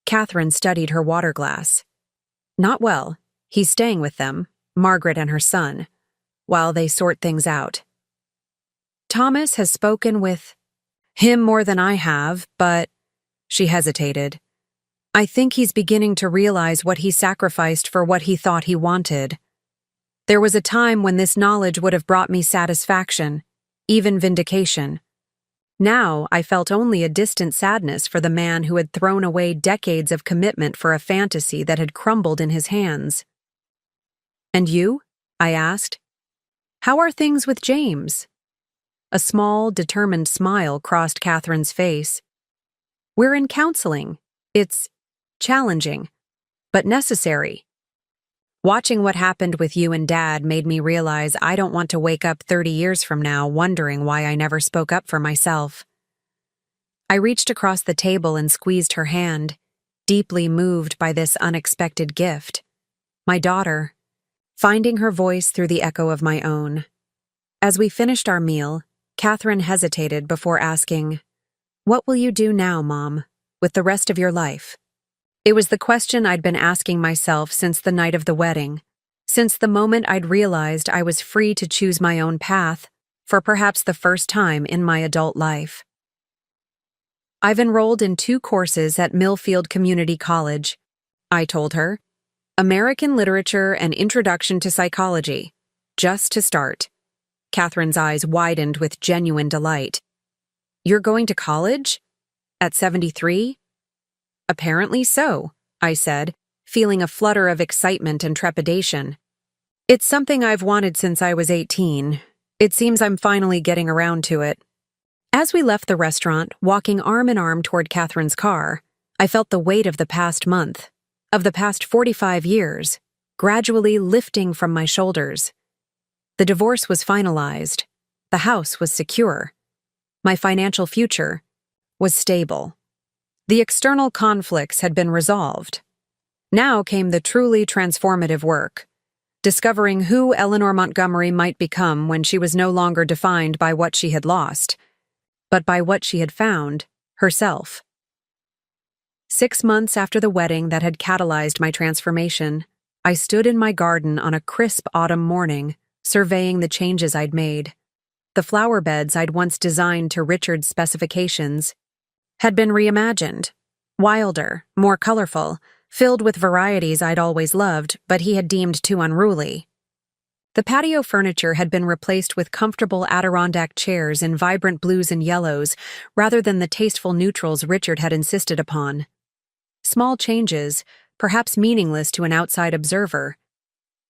Catherine studied her water glass. "Not well. He's staying with them, Margaret and her son, while they sort things out. Thomas has spoken with him more than I have, but—" She hesitated. "I think he's beginning to realize what he sacrificed for what he thought he wanted. There was a time when this knowledge would have brought me satisfaction, even vindication. Now I felt only a distant sadness for the man who had thrown away decades of commitment for a fantasy that had crumbled in his hands." "And you?" I asked. "How are things with James?" A small, determined smile crossed Catherine's face. "We're in counseling. It's challenging, but necessary. Watching what happened with you and Dad made me realize I don't want to wake up 30 years from now wondering why I never spoke up for myself." I reached across the table and squeezed her hand, deeply moved by this unexpected gift. My daughter, finding her voice through the echo of my own. As we finished our meal, Catherine hesitated before asking, "What will you do now, Mom, with the rest of your life?" It was the question I'd been asking myself since the night of the wedding, since the moment I'd realized I was free to choose my own path, for perhaps the first time in my adult life. I've enrolled in 2 courses at Millfield Community College, I told her. American Literature and Introduction to Psychology. Just to start. Catherine's eyes widened with genuine delight. You're going to college? At 73? Apparently so, I said, feeling a flutter of excitement and trepidation. It's something I've wanted since I was 18. It seems I'm finally getting around to it. As we left the restaurant, walking arm in arm toward Catherine's car, I felt the weight of the past month, of the past 45 years, gradually lifting from my shoulders. The divorce was finalized. The house was secure. My financial future was stable. The external conflicts had been resolved. Now came the truly transformative work, discovering who Eleanor Montgomery might become when she was no longer defined by what she had lost, but by what she had found, herself. 6 months after the wedding that had catalyzed my transformation, I stood in my garden on a crisp autumn morning, surveying the changes I'd made. The flower beds I'd once designed to Richard's specifications had been reimagined, wilder, more colorful, filled with varieties I'd always loved, but he had deemed too unruly. The patio furniture had been replaced with comfortable Adirondack chairs in vibrant blues and yellows, rather than the tasteful neutrals Richard had insisted upon. Small changes, perhaps meaningless to an outside observer,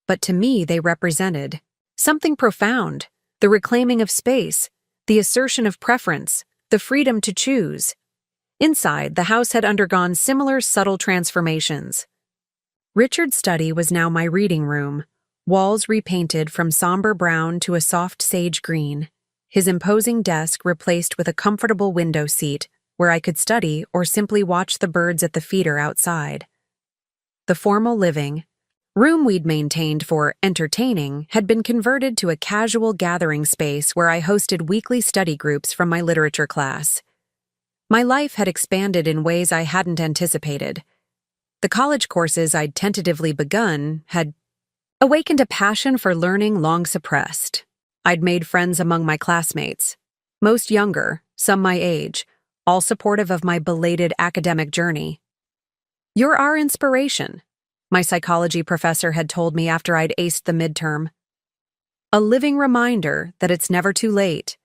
but to me they represented something profound, the reclaiming of space, the assertion of preference, the freedom to choose. Inside, the house had undergone similar subtle transformations. Richard's study was now my reading room, walls repainted from somber brown to a soft sage green, his imposing desk replaced with a comfortable window seat where I could study or simply watch the birds at the feeder outside. The formal living room we'd maintained for entertaining had been converted to a casual gathering space where I hosted weekly study groups from my literature class. My life had expanded in ways I hadn't anticipated. The college courses I'd tentatively begun had awakened a passion for learning long suppressed. I'd made friends among my classmates, most younger, some my age, all supportive of my belated academic journey. "You're our inspiration," my psychology professor had told me after I'd aced the midterm. A living reminder that it's never too late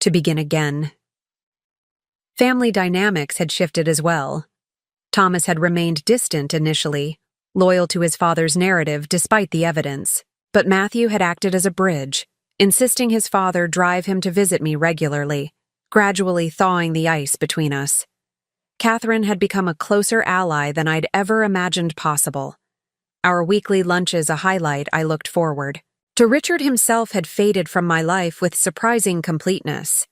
to begin again. Family dynamics had shifted as well. Thomas had remained distant initially, loyal to his father's narrative despite the evidence, but Matthew had acted as a bridge, insisting his father drive him to visit me regularly, gradually thawing the ice between us. Catherine had become a closer ally than I'd ever imagined possible. Our weekly lunches a highlight I looked forward to. Richard himself had faded from my life with surprising completeness.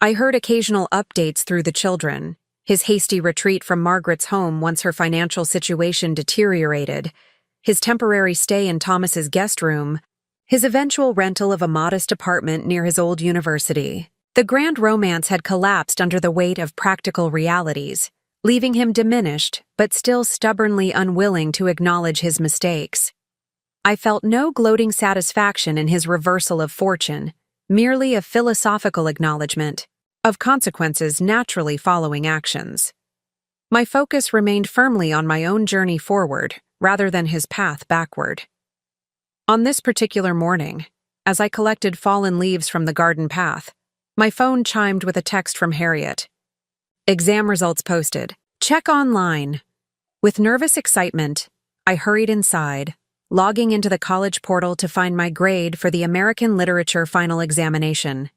I heard occasional updates through the children, his hasty retreat from Margaret's home once her financial situation deteriorated, his temporary stay in Thomas's guest room, his eventual rental of a modest apartment near his old university. The grand romance had collapsed under the weight of practical realities, leaving him diminished but still stubbornly unwilling to acknowledge his mistakes. I felt no gloating satisfaction in his reversal of fortune, merely a philosophical acknowledgement of consequences naturally following actions. My focus remained firmly on my own journey forward rather than his path backward. On this particular morning, as I collected fallen leaves from the garden path, my phone chimed with a text from Harriet. "Exam results posted. Check online." With nervous excitement, I hurried inside, logging into the college portal to find my grade for the American Literature final examination.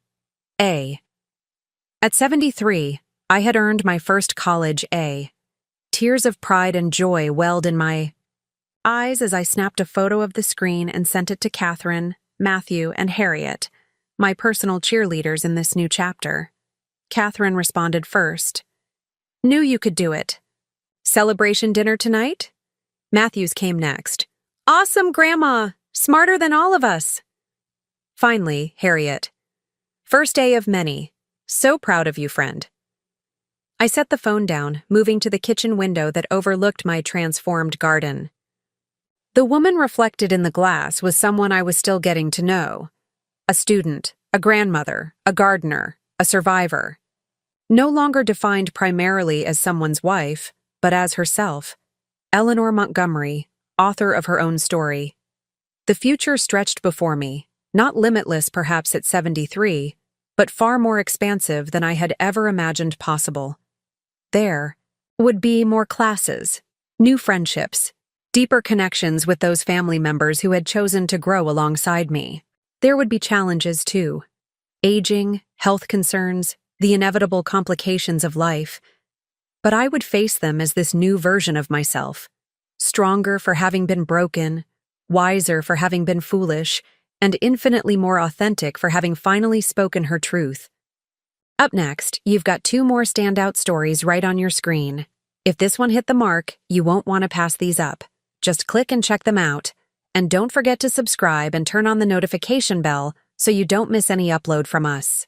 A. At 73, I had earned my first college A. Tears of pride and joy welled in my eyes as I snapped a photo of the screen and sent it to Catherine, Matthew, and Harriet, my personal cheerleaders in this new chapter. Catherine responded first. "Knew you could do it. Celebration dinner tonight?" Matthews came next. "Awesome, Grandma! Smarter than all of us!" Finally, Harriet. "First day of many. So proud of you, friend." I set the phone down, moving to the kitchen window that overlooked my transformed garden. The woman reflected in the glass was someone I was still getting to know. A student, a grandmother, a gardener, a survivor. No longer defined primarily as someone's wife, but as herself. Eleanor Montgomery, author of her own story. The future stretched before me, not limitless perhaps at 73, but far more expansive than I had ever imagined possible. There would be more classes, new friendships, deeper connections with those family members who had chosen to grow alongside me. There would be challenges too. Aging, health concerns, the inevitable complications of life. But I would face them as this new version of myself, stronger for having been broken, wiser for having been foolish, and infinitely more authentic for having finally spoken her truth. Up next, you've got 2 more standout stories right on your screen. If this one hit the mark, you won't want to pass these up. Just click and check them out. And don't forget to subscribe and turn on the notification bell so you don't miss any upload from us.